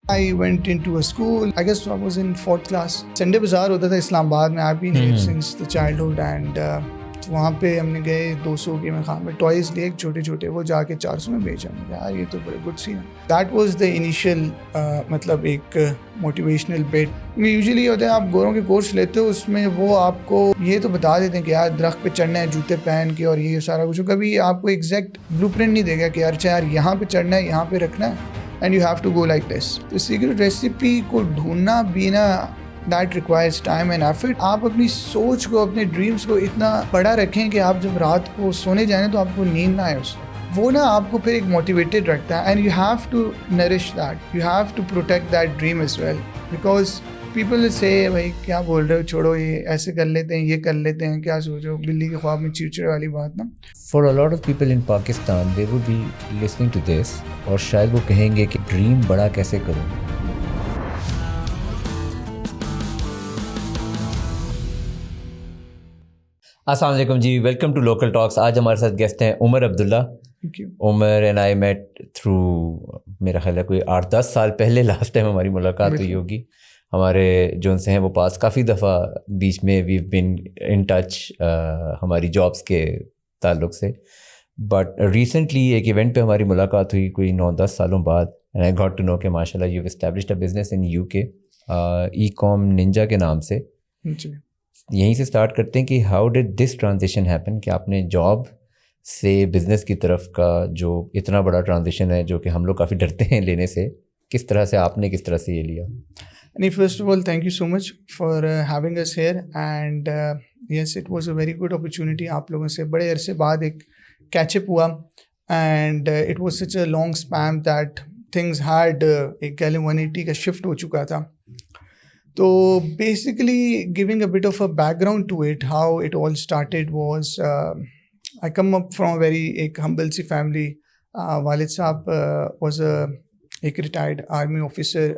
I went into a school. I guess I was in 4th class. Sunday bazaar ہوتا تھا اسلام آباد میں. I've been here since the childhood and وہاں پہ ہم نے گئے 200 کے میں خان میں ٹوائز لیے چھوٹے چھوٹے, وہ جا کے 400 میں بیچا. ہم نے کہا یار یہ تو بڑے گڈ سین ہے. دیٹ واز دا انیشیل مطلب ایک موٹیویشنل بیٹ. یوزلی ہوتا ہے آپ گوروں کے کورس لیتے ہو, اس میں وہ آپ کو یہ تو بتا دیتے ہیں کہ یار درخت پہ چڑھنا ہے جوتے پہن کے اور یہ سارا کچھ. کبھی آپ کو ایگزیکٹ بلو پرنٹ نہیں دے گا کہ اچھا یار یہاں پہ چڑھنا ہے, یہاں پہ رکھنا ہے, and you have to go like this. تو سیکرٹ ریسیپی کو ڈھونڈنا بھی نا, that requires time and effort. آپ اپنی سوچ کو, اپنے ڈریمز کو اتنا بڑا رکھیں کہ آپ جب رات کو سونے جائیں تو آپ کو نیند نہ آئے اس وہ نا آپ کو پھر ایک موٹیویٹیڈ رکھتا ہے. and you have to nourish that, you have to protect that dream as well, because people will say بھائی کیا بول رہے ہو, چھوڑو یہ ایسے کر لیتے ہیں, یہ کر لیتے ہیں, کیا سوچو, بلی کے خواب میں چڑچڑ والی بات نا. For a lot of people in Pakistan, they would be listening to this اور شاید وہ کہیں گے کہ ڈریم بڑا کیسے کروں. السلام علیکم جی, ویلکم ٹو لوکل ٹاکس. آج ہمارے ساتھ گیسٹ ہیں عمر عبداللہ. عمر اینڈ آئی میٹ تھرو میرا خیال ہے کوئی 8-10 سال پہلے لاسٹ ٹائم ہماری ملاقات ہوئی ہوگی. ہمارے جو ان سے ہیں وہ پاس کافی دفعہ بیچ میں وی بین ان ٹچ ہماری جابس کے تعلق سے. بٹ ریسنٹلی ایک ایونٹ پہ ہماری ملاقات ہوئی کوئی 9-10 سالوں بعد, and I got to know کہ ماشاء اللہ you established a business in UK Ecom Ninja کے نام سے. یہیں سے اسٹارٹ کرتے ہیں کہ how did this transition happen, کہ آپ نے جاب سے بزنس کی طرف کا جو اتنا بڑا ٹرانزیشن ہے جو کہ ہم لوگ کافی ڈرتے ہیں لینے سے, کس طرح سے آپ نے کس طرح سے یہ لیا؟ First of all, thank you so much for having us here, and yes, it was a very good opportunity. آپ لوگوں سے بڑے عرصے بعد ایک کیچ اپ ہوا, and it was such a long span that things had ایک کہہ لیں 180 کا شفٹ ہو چکا تھا. تو basically giving a bit of a background to it, how it all started was I come up from a very ایک humble سی family. والد صاحب was ایک retired army officer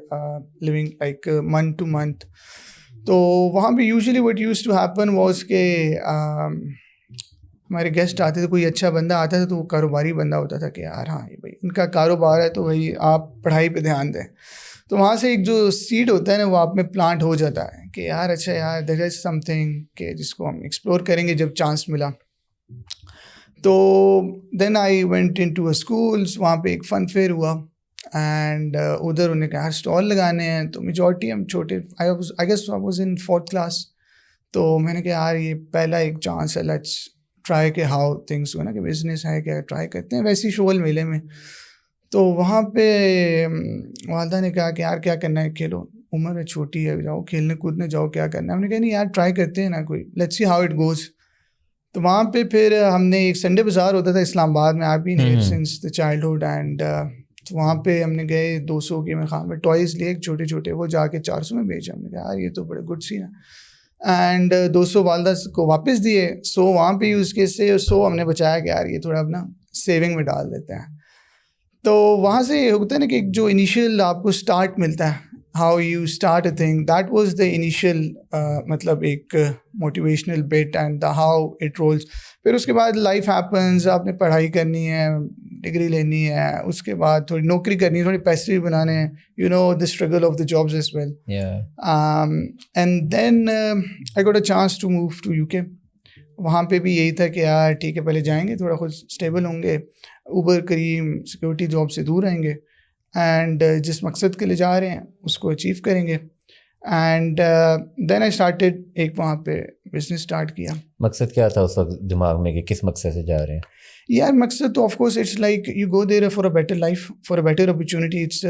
living like month to month. تو وہاں پہ usually what used to happen was کہ ہمارے guest آتے تھے, کوئی اچھا بندہ آتا تھا تو وہ کاروباری بندہ ہوتا تھا کہ یار ہاں بھائی ان کا کاروبار ہے تو بھائی آپ پڑھائی پہ دھیان دیں. تو وہاں سے ایک جو سیڈ ہوتا ہے نا وہ آپ میں پلانٹ ہو جاتا ہے کہ یار اچھا یار دیر از سم تھنگ کہ جس کو ہم ایکسپلور کریں گے جب چانس ملا. تو then I went in to a schools, وہاں پہ ایک فن فیئر ہوا, اینڈ ادھر انہوں نے کہا اسٹال لگانے ہیں. تو میجورٹی ہم چھوٹے, I guess I was in 4th class. تو میں نے کہا یار یہ پہلا ایک چانس ہے, لیٹس ٹرائی کہ ہاؤ تھنگس ہو نا, کہ بزنس ہے کیا ٹرائی کرتے ہیں. ویسی شغل میلے میں تو وہاں پہ والدہ نے کہا کہ یار کیا کرنا ہے, کھیلو, عمر ہے چھوٹی ہے, جاؤ کھیلنے کودنے جاؤ, کیا کرنا ہے. ہم نے کہا نہیں یار ٹرائی کرتے ہیں نا کوئی, let's see how it goes. تو وہاں پہ پھر ہم نے ایک سنڈے بازار ہوتا تھا اسلام آباد میں. I've been here since the childhood, and وہاں پہ ہم نے گئے 200 کے میں خان میں ٹوائز لیے چھوٹے چھوٹے, وہ جا کے 400 میں بیچا. ہم نے کہا یار یہ تو بڑے گڈ سین ہے, اینڈ 200 والدہ کو واپس دیے. 100 وہاں پہ یوز کیس سے, 100 ہم نے بچایا کہ یار یہ تھوڑا اپنا سیونگ میں ڈال دیتے ہیں. تو وہاں سے ہوتا ہے نا کہ ایک جو انیشیل آپ کو اسٹارٹ ملتا ہے, how you start a thing, that was the initial مطلب ایک motivational but and the how it rolls. پھر اس کے بعد لائف ہیپنز, آپ نے پڑھائی کرنی ہے, ڈگری لینی ہے, اس کے بعد تھوڑی نوکری کرنی ہے, تھوڑے پیسے بھی بنانے ہیں, you know the struggle of the jobs as well. And then I got a chance to move to UK. وہاں پہ بھی یہی تھا کہ یار ٹھیک ہے پہلے جائیں گے, تھوڑا خود اسٹیبل ہوں گے, اوبر کریم سیکورٹی جاب سے دور رہیں گے, اینڈ جس مقصد کے لیے جا رہے ہیں اس کو اچیو کریں گے. اینڈ دین آئی اسٹارٹیڈ, ایک وہاں پہ بزنس اسٹارٹ کیا. مقصد کیا تھا اس وقت دماغ میں کہ کس مقصد سے جا رہے ہیں؟ یار مقصد تو of course it's like you go there for a better life, for a better opportunity. It's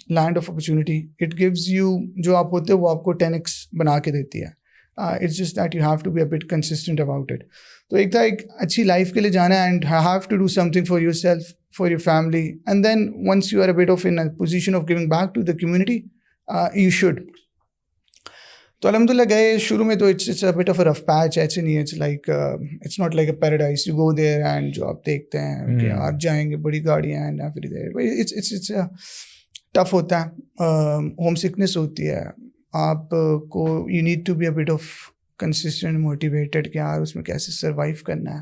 land of opportunity. It gives you, جو آپ ہوتے وہ آپ کو 10x بنا کے دیتی ہے. It's just that you have to be a bit consistent about it. تو ایک تھا ایک اچھی لائف کے لیے جانا ہے, and have to do something for yourself, for your family, and then once you are a bit of in a position of giving back to the community, you should. تو الحمدللہ گئے. شروع میں تو it's a bit of a rough patch. ایسے نہیں ہے, it's like it's not like a paradise. You go there and جو آپ دیکھتے ہیں کہ آپ جائیں گے, بڑی گاڑیاں and every day. It's tough ہوتا ہے, ہوم سکنس ہوتی ہے. آپ کو you need to be a bit of consistent motivated کہ یار اس میں کیسے سروائیو کرنا ہے.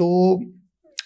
2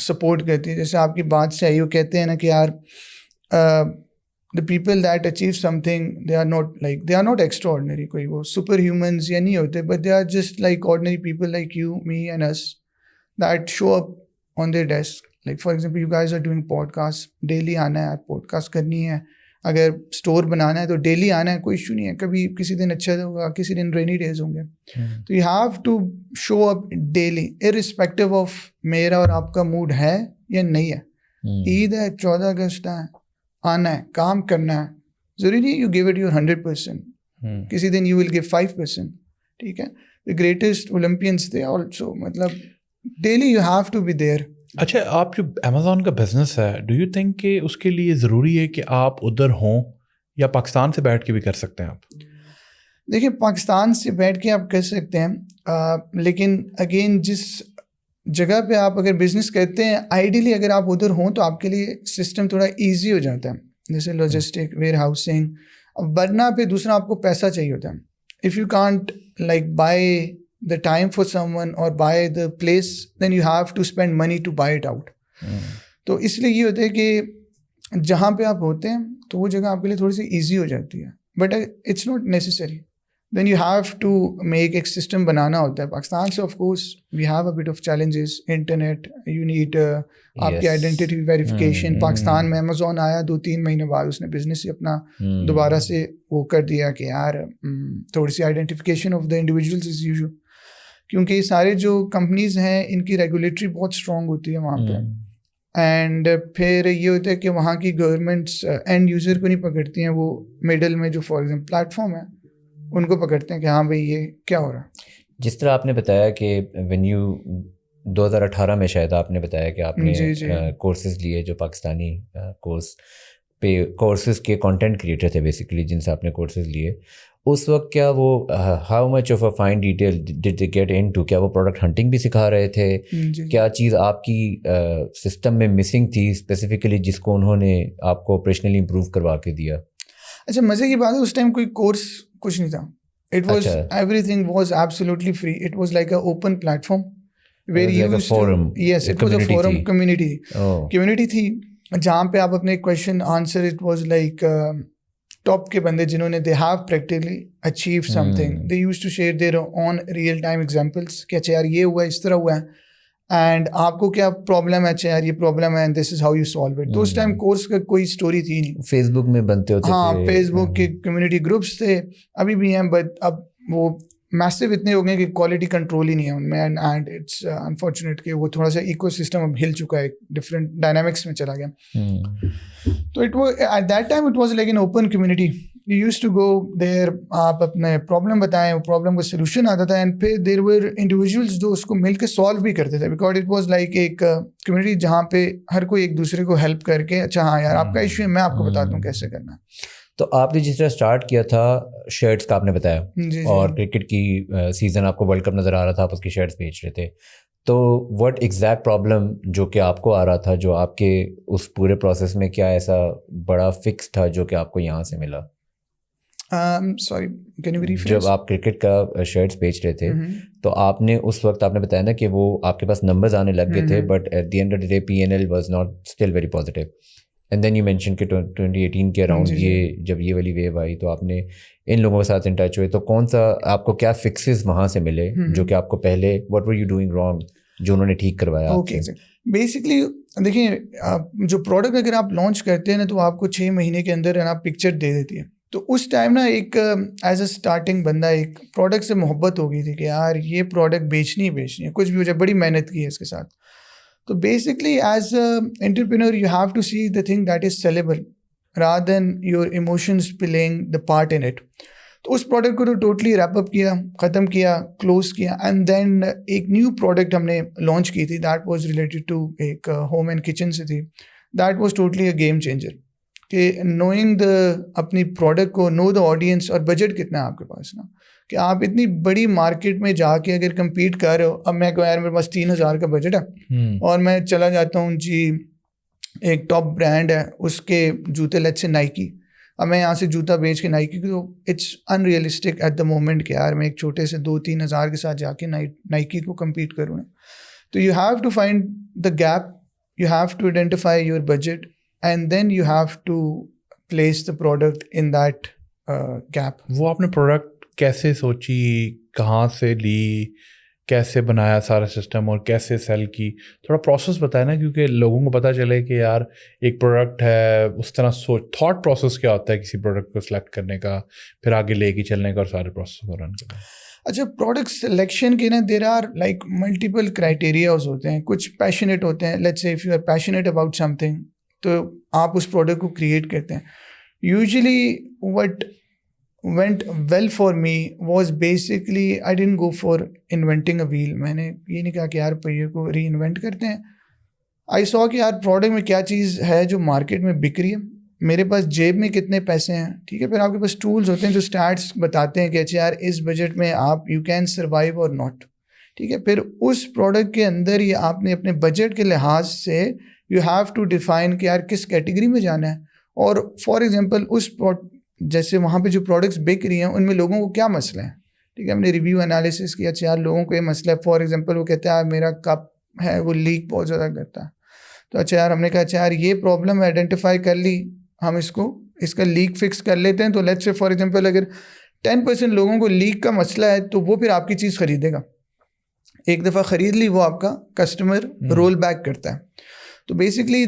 سپورٹ کرتی ہے. جیسے آپ کی بات سے آئی وہ کہتے ہیں نا کہ یار the people that achieve something they are not extraordinary, کوئی وہ سپر ہیومنز یا نہیں ہوتے, but they are just like ordinary people like you, me and us that show up on their desk. Like for example, you guys are doing podcast, daily آنا ہے, آپ podcast کرنی ہے, اگر اسٹور بنانا ہے تو ڈیلی آنا ہے, کوئی ایشو نہیں ہے. کبھی کسی دن اچھا ہوگا, کسی دن رینی ڈیز ہوں گے, تو you have to show up daily irrespective of میرا اور آپ کا موڈ ہے یا نہیں ہے. عید ہے, 14 اگست ہے, آنا ہے, کام کرنا ہے, ضروری نہیں یو گیو اٹ یور 100%, کسی دن یو ول گیو 5%. ٹھیک ہے, دی گریٹسٹ اولمپئنس تھے آلسو, مطلب daily you have to be there. اچھا, آپ جو امیزون کا بزنس ہے, ڈو یو تھنک کہ اس کے لیے ضروری ہے کہ آپ ادھر ہوں یا پاکستان سے بیٹھ کے بھی کر سکتے ہیں آپ؟ دیکھیں پاکستان سے بیٹھ کے آپ کر سکتے ہیں, لیکن اگین جس جگہ پہ آپ اگر بزنس کرتے ہیں, آئیڈیلی اگر آپ ادھر ہوں تو آپ کے لیے سسٹم تھوڑا ایزی ہو جاتا ہے, جیسے لاجسٹک, ویئر ہاؤسنگ. ورنہ پہ دوسرا آپ کو پیسہ چاہیے ہوتا ہے. If you can't like by the time for someone or buy the place, then you have to spend money to buy it out. تو اس لیے یہ ہوتا ہے کہ جہاں پہ آپ ہوتے ہیں تو وہ جگہ آپ کے لیے تھوڑی سی ایزی ہو جاتی ہے, but it's not necessary. Then you have to make ایک سسٹم بنانا ہوتا ہے. پاکستان سے of course we have a bit of challenges, internet, you need آپ کی آئیڈینٹی ویریفیکیشن. پاکستان میں امیزون آیا 2-3 مہینے بعد اس نے بزنس ہی اپنا دوبارہ سے وہ کر دیا کہ یار تھوڑی سی identification of the individuals is issue, کیونکہ یہ سارے جو کمپنیز ہیں ان کی ریگولیٹری بہت اسٹرانگ ہوتی ہے وہاں پہ. اینڈ پھر یہ ہوتا ہے کہ وہاں کی گورنمنٹس اینڈ یوزر کو نہیں پکڑتی ہیں, وہ مڈل میں جو فار ایگزامپل پلیٹ فارم ہے ان کو پکڑتے ہیں کہ ہاں بھائی یہ کیا ہو رہا ہے. جس طرح آپ نے بتایا کہ وین یو 2018 میں شاید آپ نے بتایا کہ آپ نے کورسز لیے جو پاکستانی کورسز کے کانٹینٹ کریٹر تھے بیسیکلی, جن سے آپ نے کورسز لیے, اس وقت کیا وہ how much of a fine detail did they get in to? کیا وہ پروڈکٹ ہنٹنگ بھی سکھا رہے تھے؟ کیا چیز آپ کی سسٹم میں مسنگ تھی اسپیسیفکلی جس کو انہوں نے آپ کو آپریشنلی امپروو کروا کے دیا؟ اچھا مزے کی بات ہے, اس ٹائم کوئی کورس کچھ نہیں تھا. It was everything was absolutely free. It was like an open platform where you used to, yes, it was a forum, community تھی جہاں پہ آپ اپنے question answer, it was like top کے بندے جنہوں نے they have practically achieved something, they used to share their own real time examples کہ اچھا یار یہ ہوا ہے, اس طرح ہوا ہے, اینڈ آپ کو کیا پرابلم ہے, اچھا یار یہ پرابلم ہے, this is how you solve it. تو اس ٹائم کورس کا کوئی اسٹوری تھی نہیں. فیس بک میں بنتے ہوتے, ہاں فیس بک کے کمیونٹی گروپس تھے, ابھی بھی ہیں, بٹ اب وہ میسو اتنے ہو گئے کہ کوالٹی کنٹرول ہی نہیں ہے ان میں. اینڈ اٹس انفارچونیٹ کہ وہ تھوڑا سا ایکو سسٹم اب ہل چکا ہے, ڈفرینٹ ڈائنامکس میں چلا گیا. تو it was at that time it was like an open community. You use to go there, آپ اپنے پرابلم بتائیں, وہ پرابلم کا سولوشن آتا تھا, اینڈ پھر دیر ور انڈیویجولس جو اس کو مل کے سالو بھی کرتے تھے, بیکاز اٹ واز لائک ایک کمیونٹی جہاں پہ ہر کوئی ایک دوسرے کو ہیلپ کر کے, اچھا ہاں یار آپ کا ایشو ہے, میں آپ کو بتاتا ہوں کیسے کرنا ہے. تو آپ نے جس طرح اسٹارٹ کیا تھا شرٹس کا آپ نے بتایا, اور کرکٹ کی سیزن آپ کو ورلڈ کپ نظر آ رہا تھا, آپ اس کی شرٹس بیچ رہے تھے, تو واٹ ایگزیکٹ پرابلم جو کہ آپ کو آ رہا تھا, جو آپ کے اس پورے پروسیس میں کیا ایسا بڑا فکس تھا جو کہ آپ کو یہاں سے ملا؟ Sorry can you rephrase? جب آپ کرکٹ کا شرٹس بیچ رہے تھے تو آپ نے اس وقت آپ نے بتایا نا کہ وہ آپ کے پاس نمبرز آنے لگ گئے تھے, but at the end of the day PNL was not still very positive. And then you mention کہ 2018 کے اراؤنڈ یہ جب یہ والی ویو آئی تو آپ نے ان لوگوں کے ساتھ ان ٹچ ہوئے, تو کون سا آپ کو کیا فکسز وہاں سے ملے جو کہ آپ کو پہلے what were you doing wrong جو انہوں نے ٹھیک کروایا؟ اوکے بیسکلی دیکھیں جو پروڈکٹ اگر آپ لانچ کرتے ہیں نا تو آپ کو 6 مہینے کے اندر آپ پکچر دے دیتی ہے. تو اس ٹائم نا ایک ایز اے اسٹارٹنگ بندہ ایک پروڈکٹ سے محبت ہو گئی تھی کہ یار یہ پروڈکٹ بیچنی ہے, کچھ بھی ہو جائے, بڑی محنت کی ہے اس کے ساتھ. تو basically as a entrepreneur you have to see the thing that is sellable rather than your emotions playing the part in it. تو اس پروڈکٹ کو تو ٹوٹلی ریپ اپ کیا, ختم کیا, کلوز کیا, اینڈ دین ایک نیو پروڈکٹ ہم نے لانچ کی تھی دیٹ واز ریلیٹڈ ٹو ایک ہوم اینڈ کچن سے تھی. That was totally a game changer کہ نوئنگ دا اپنی پروڈکٹ کو, نو دا آڈینس, اور بجٹ کتنا ہے آپ کے پاس نا, کہ آپ اتنی بڑی مارکیٹ میں جا کے اگر کمپیٹ کر رہے ہو. اب میں کہوں یار میرے پاس 3000 کا بجٹ ہے اور میں چلا جاتا ہوں جی ایک ٹاپ برانڈ ہے اس کے جوتے لیٹ سے نائکی, اب میں یہاں سے جوتا بیچ کے نائکی کو, it's in realistic at the moment کہ یار میں ایک چھوٹے سے 2-3 ہزار کے ساتھ جا کے نائکی کو کمپیٹ کروں. تو you have to find the gap you have to identify your budget, and then you have to place the product in that gap. وہ آپ نے پروڈکٹ کیسے سوچی, کہاں سے لی, کیسے بنایا سارا سسٹم اور کیسے سیل کی؟ تھوڑا پروسیس بتائیں نا, کیونکہ لوگوں کو پتہ چلے کہ یار ایک پروڈکٹ ہے, اس طرح سوچ تھاٹ پروسیس کیا ہوتا ہے کسی پروڈکٹ کو سلیکٹ کرنے کا, پھر آگے لے کے چلنے کا اور سارے پروسیس کو رن کرنے کا. اچھا, پروڈکٹ سلیکشن کے نا there are like multiple criterias ہوتے ہیں. کچھ پیشنیٹ ہوتے ہیں, let's say if you are passionate about something تو آپ اس پروڈکٹ کو کریٹ کرتے ہیں. Usually what went well for me was basically I didn't go for inventing a wheel. میں نے یہ نہیں کہا کہ یار پہیے کو ری انوینٹ کرتے ہیں. I saw کہ یار پروڈکٹ میں کیا چیز ہے جو مارکیٹ میں بک رہی ہے, میرے پاس جیب میں کتنے پیسے ہیں, ٹھیک ہے. پھر آپ کے پاس ٹولز ہوتے ہیں جو اسٹارٹس بتاتے ہیں کہ اچھا یار اس بجٹ میں آپ یو کین سروائیو اور ناٹ, ٹھیک ہے. پھر اس پروڈکٹ کے اندر ہی آپ نے اپنے بجٹ کے لحاظ سے یو ہیو ٹو ڈیفائن کہ یار کس کیٹیگری میں جانا ہے. اور فار ایگزامپل اس جیسے وہاں پہ جو پروڈکٹس بک رہی ہیں ان میں لوگوں کو کیا مسئلہ ہے, ٹھیک ہے. ہم نے ریویو انالیسس کیا, اچھا یار لوگوں کو یہ مسئلہ ہے. فار ایگزامپل وہ کہتے ہیں یار میرا کپ ہے وہ لیک بہت زیادہ کرتا ہے, تو اچھا یار ہم نے کہا اچھا یار یہ پرابلم آئیڈینٹیفائی کر لی, ہم اس کا لیک فکس کر لیتے ہیں. تو لیٹس سے فار ایگزامپل اگر 10% لوگوں کو لیک کا مسئلہ ہے تو وہ پھر آپ کی چیز خریدے گا. ایک دفعہ خرید لی وہ آپ کا کسٹمر رول بیک کرتا ہے. تو بیسکلی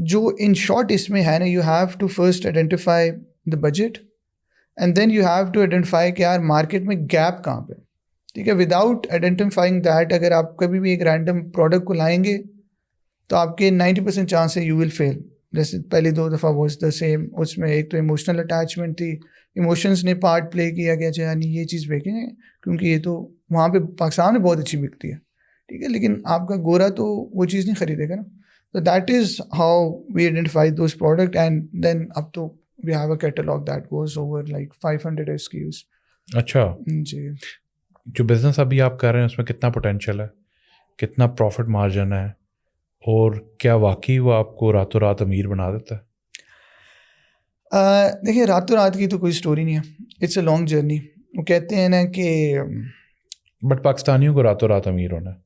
جو ان شارٹ اس میں ہے نا, you have to first identify the budget and then you have to identify کہ یار مارکیٹ میں گیپ کہاں پہ, ٹھیک ہے. وداؤٹ آئیڈینٹیفائنگ دیٹ اگر آپ کبھی بھی ایک رینڈم پروڈکٹ کو لائیں گے تو آپ کے 90% چانس ہے یو ول فیل. جیسے پہلی 2 دفعہ واز دا سیم. اس میں ایک تو ایموشنل اٹیچمنٹ تھی, ایموشنس نے پارٹ پلے کیا کہ اچھا یعنی یہ چیز بیکیں گے کیونکہ یہ تو وہاں پہ پاکستان میں بہت اچھی بکتی ہے, ٹھیک ہے, لیکن آپ کا گورا تو وہ چیز نہیں خریدے گا نا. تو that is how we identify those product and then اب تو we have a catalog that goes over like 500 SKUs. اچھا جی, جو بزنس ابھی آپ کر رہے ہیں اس میں کتنا پوٹینشیل ہے, کتنا پروفٹ مارجن ہے, اور کیا واقعی وہ آپ کو راتوں رات امیر بنا دیتا ہے؟ دیکھیے راتوں رات کی تو کوئی اسٹوری نہیں ہے, اٹس اے لانگ جرنی. وہ کہتے ہیں نا کہ بٹ پاکستانیوں کو راتوں رات امیر ہونا ہے,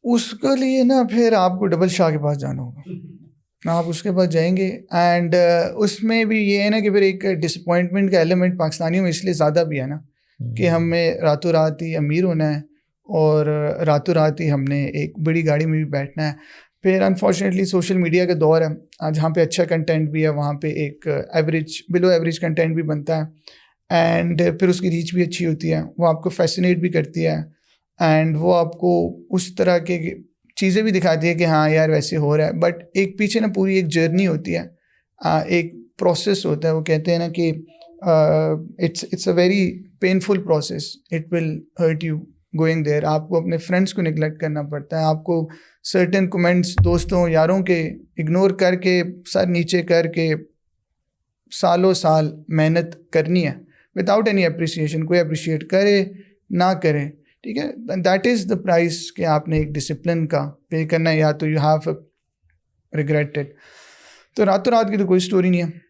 اس کے لیے نا پھر آپ کو ڈبل شاہ کے پاس جانا ہوگا, آپ اس کے پاس جائیں گے. اینڈ اس میں بھی یہ ہے نا کہ پھر ایک ڈسپوائنٹمنٹ کا ایلیمنٹ پاکستانیوں میں اس لیے زیادہ بھی ہے نا کہ ہمیں راتوں رات ہی امیر ہونا ہے اور راتوں رات ہی ہم نے ایک بڑی گاڑی میں بھی بیٹھنا ہے. پھر انفارچونیٹلی سوشل میڈیا کا دور ہے جہاں پہ اچھا کنٹینٹ بھی ہے, وہاں پہ ایک ایوریج بلو ایوریج کنٹینٹ بھی بنتا ہے, اینڈ پھر اس کی ریچ بھی اچھی ہوتی ہے, وہ آپ کو فیسینیٹ بھی کرتی ہے, اینڈ وہ آپ کو اس طرح کے چیزیں بھی دکھاتی ہے کہ ہاں یار ویسے ہو رہا ہے. بٹ ایک پیچھے نا پوری ایک جرنی ہوتی ہے, ایک پروسیس ہوتا ہے. وہ کہتے ہیں نا کہ it's a very painful process, it will hurt you going there. آپ کو اپنے فرینڈس کو نگلیکٹ کرنا پڑتا ہے, آپ کو سرٹن کمنٹس دوستوں یاروں کے اگنور کر کے سر نیچے کر کے سالوں سال محنت کرنی ہے وداؤٹ اینی اپریسیشن. کوئی اپریشیٹ کرے نہ کرے, ٹھیک ہے. دیٹ از دا پرائز کہ آپ نے ایک ڈسپلن کا پے کرنا ہے, یا تو یو ہیو ریگریٹڈ. تو راتوں رات کی تو کوئی اسٹوری نہیں ہے.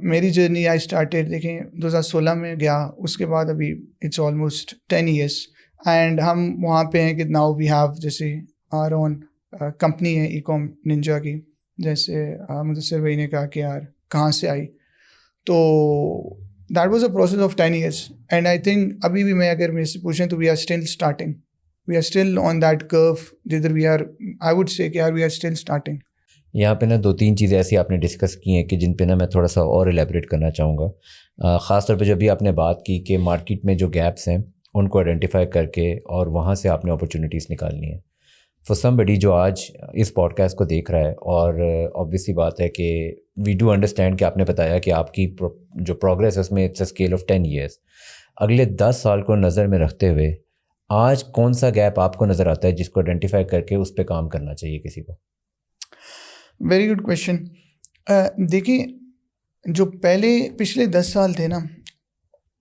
میری جرنی آئی اسٹارٹیڈ دیکھیں 2016 میں گیا, اس کے بعد ابھی اٹس آلموسٹ 10 years, اینڈ ہم وہاں پہ ہیں کہ ناؤ وی ہیو جیسے آر اون کمپنی ہے ای کام ننجا کی, جیسے مدثر بھائی نے کہا کہ یار کہاں سے آئی, تو that was a process of 10 years. And I think ابھی بھی میں اگر میرے سے پوچھیں تو we are still starting, we are still on that curve جدھر we are, I would say کہ یار وی آر اسٹل اسٹارٹنگ. یہاں پہ نا 2-3 چیزیں ایسی آپ نے ڈسکس کی ہیں کہ جن پہ نا میں تھوڑا سا اور ایلیبریٹ کرنا چاہوں گا. خاص طور پہ جب بھی آپ نے بات کی کہ مارکیٹ میں جو گیپس ہیں ان کو آئیڈینٹیفائی کر کے اور وہاں سے آپ نے اپرچونیٹیز نکالنی ہیں. فار سم بڈی جو آج اس پوڈ کاسٹ کو دیکھ رہا ہے, اور آبویسلی بات ہے کہ وی ڈو انڈرسٹینڈ کہ آپ نے بتایا کہ آپ کی جو پروگریس ہے اس میں it's a scale of 10 years. اگلے 10 سال کو نظر میں رکھتے ہوئے آج کون سا گیپ آپ کو نظر آتا ہے جس کو آئیڈینٹیفائی کر کے اس پہ کام کرنا چاہیے کسی کو؟ Very good question. دیکھیں جو پچھلے 10 سال تھے نا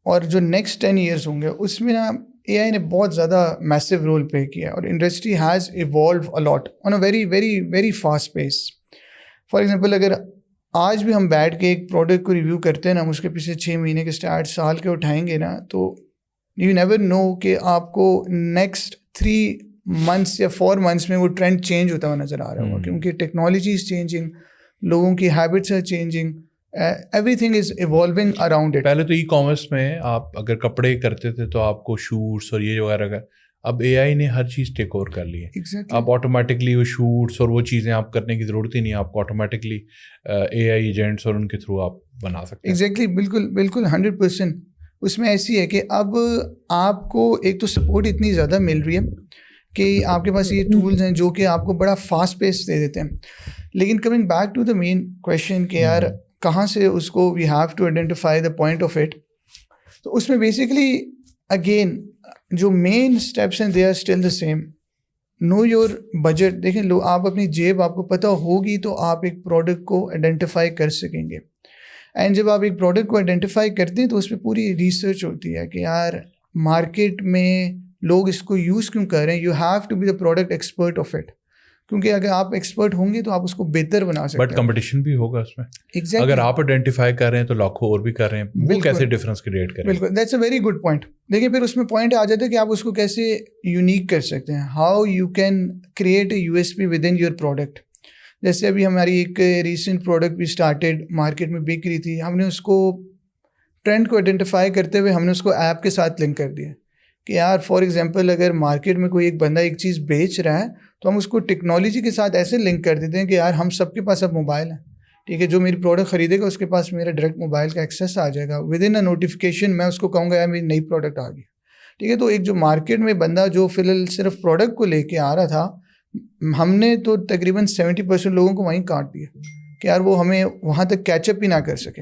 اور جو نیکسٹ 10 years ہوں گے, اس میں نا اے آئی نے بہت زیادہ میسو رول پلے کیا, اور industry has evolve a lot on a very very very fast pace. For example اگر آج بھی ہم بیٹھ کے ایک پروڈکٹ کو ریویو کرتے ہیں نا, ہم اس کے پیچھے 6 مہینے کے اسٹارٹ سال کے اٹھائیں گے نا, تو یو نیور نو کہ آپ کو نیکسٹ 3 منتھس یا 4 منتھس میں وہ ٹرینڈ چینج ہوتا ہوا نظر آ رہا ہوگا, کیونکہ ٹیکنالوجی از چینجنگ, لوگوں کی habits are changing, everything is evolving around it. پہلے تو ای کامرس میں آپ اگر کپڑے کرتے تھے تو آپ کو شوٹس اور یہ وغیرہ کا, اب اے آئی نے ہر چیز ٹیک اوور کر لی ہے. آپ آٹومیٹکلی وہ شوٹس اور وہ چیزیں آپ کرنے کی ضرورت ہی نہیں ہے, آپ کو آٹومیٹکلی اے آئی ایجنٹس اور ان کے تھرو آپ بنا سکتے ہیں. ایگزیکٹلی, بالکل بالکل 100%. اس میں ایسی ہے کہ اب آپ کو ایک تو سپورٹ اتنی زیادہ مل رہی ہے کہ آپ کے پاس یہ ٹولز ہیں جو کہ آپ کو بڑا فاسٹ پیس دے دیتے ہیں. لیکن coming back to the main question کہ یار کہاں سے اس کو we have to identify the point of it, تو اس میں بیسکلی اگین جو مین اسٹیپس ہیں they are still the same. Know your budget. دیکھیں لو, آپ اپنی جیب آپ کو پتہ ہوگی تو آپ ایک پروڈکٹ کو آئیڈینٹیفائی کر سکیں گے. اینڈ جب آپ ایک پروڈکٹ کو آئیڈینٹیفائی کرتے ہیں تو اس پہ پوری ریسرچ ہوتی ہے کہ یار مارکیٹ میں لوگ اس کو یوز کیوں کر رہے ہیں. You have to be the product expert of it, کیونکہ اگر آپ ایکسپرٹ ہوں گے تو آپ اس کو بہتر بنا سکتے ہیں. بٹ کمپٹیشن بھی ہوگا اس میں. Exactly. اگر آپ آئیڈینٹیفائی کر رہے ہیں تو لاکھوں اور بھی کر رہے ہیں, وہ کیسے ڈفرینس کریٹ کریں. بالکل, that's a very good point. دیکھیے پھر اس میں پوائنٹ آ جاتا ہے کہ آپ اس کو کیسے یونیک کر سکتے ہیں. How you can create a U S P with in your product. جیسے ابھی ہماری ایک ریسنٹ پروڈکٹ بھی اسٹارٹیڈ مارکیٹ میں بک رہی تھی, ہم نے اس کو ٹرینڈ کو آئیڈینٹیفائی کرتے ہوئے ہم نے اس کو ایپ کے ساتھ لنک کر دیا کہ یار فار ایگزامپل اگر مارکیٹ میں کوئی ایک بندہ ایک چیز بیچ رہا ہے تو ہم اس کو ٹیکنالوجی کے ساتھ ایسے لنک کر دیتے ہیں کہ یار ہم سب کے پاس اب موبائل ہے, ٹھیک ہے, جو میری پروڈکٹ خریدے گا اس کے پاس میرا ڈائریکٹ موبائل کا ایکسیس آ جائے گا ود ان اے نوٹیفیکیشن. میں اس کو کہوں گا یار میری نئی پروڈکٹ آ گئی, ٹھیک ہے. تو ایک جو مارکیٹ میں بندہ جو فی الحال صرف پروڈکٹ کو لے کے آ رہا تھا, ہم نے تو تقریباً 70% لوگوں کو وہیں کاٹ دیا کہ یار وہ ہمیں وہاں تک کیچ اپ ہی نہ کر سکے.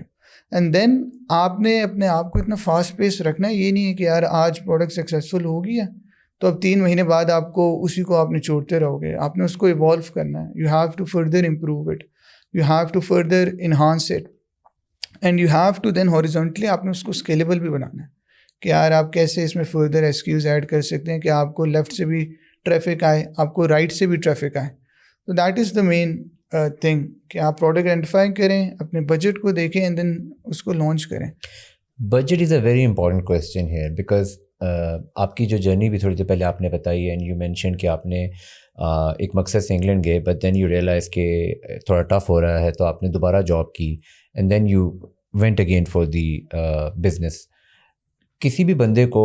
اینڈ دین آپ نے اپنے آپ کو اتنا فاسٹ پیس رکھنا ہے. یہ نہیں ہے کہ یار آج پروڈکٹ سکسیزفل ہو گیا تو اب 3 مہینے بعد آپ کو اسی کو آپ نچوڑتے رہو گے. آپ نے اس کو ایوالو کرنا ہے. You have to further improve it, you have to further enhance it, and you have to then horizontally آپ نے اس کو اسکیلیبل بھی بنانا ہے کہ یار آپ کیسے اس میں فردر ایسکیوز ایڈ کر سکتے ہیں کہ آپ کو لیفٹ سے بھی ٹریفک آئے, آپ کو رائٹ سے بھی ٹریفک آئے. تو that is the main thing کہ آپ پروڈکٹ آئیڈینٹیفائی کریں, اپنے بجٹ کو دیکھیں اینڈ دین اس کو لانچ کریں. Budget is a very important question here because آپ کی جو جرنی بھی تھوڑی دیر پہلے آپ نے بتائی اینڈ یو مینشن کہ آپ نے ایک مقصد سے انگلینڈ گئے بٹ دین یو ریئلائز کہ تھوڑا ٹف ہو رہا ہے تو آپ نے دوبارہ جاب کی and then you went again for the business. کسی بھی بندے کو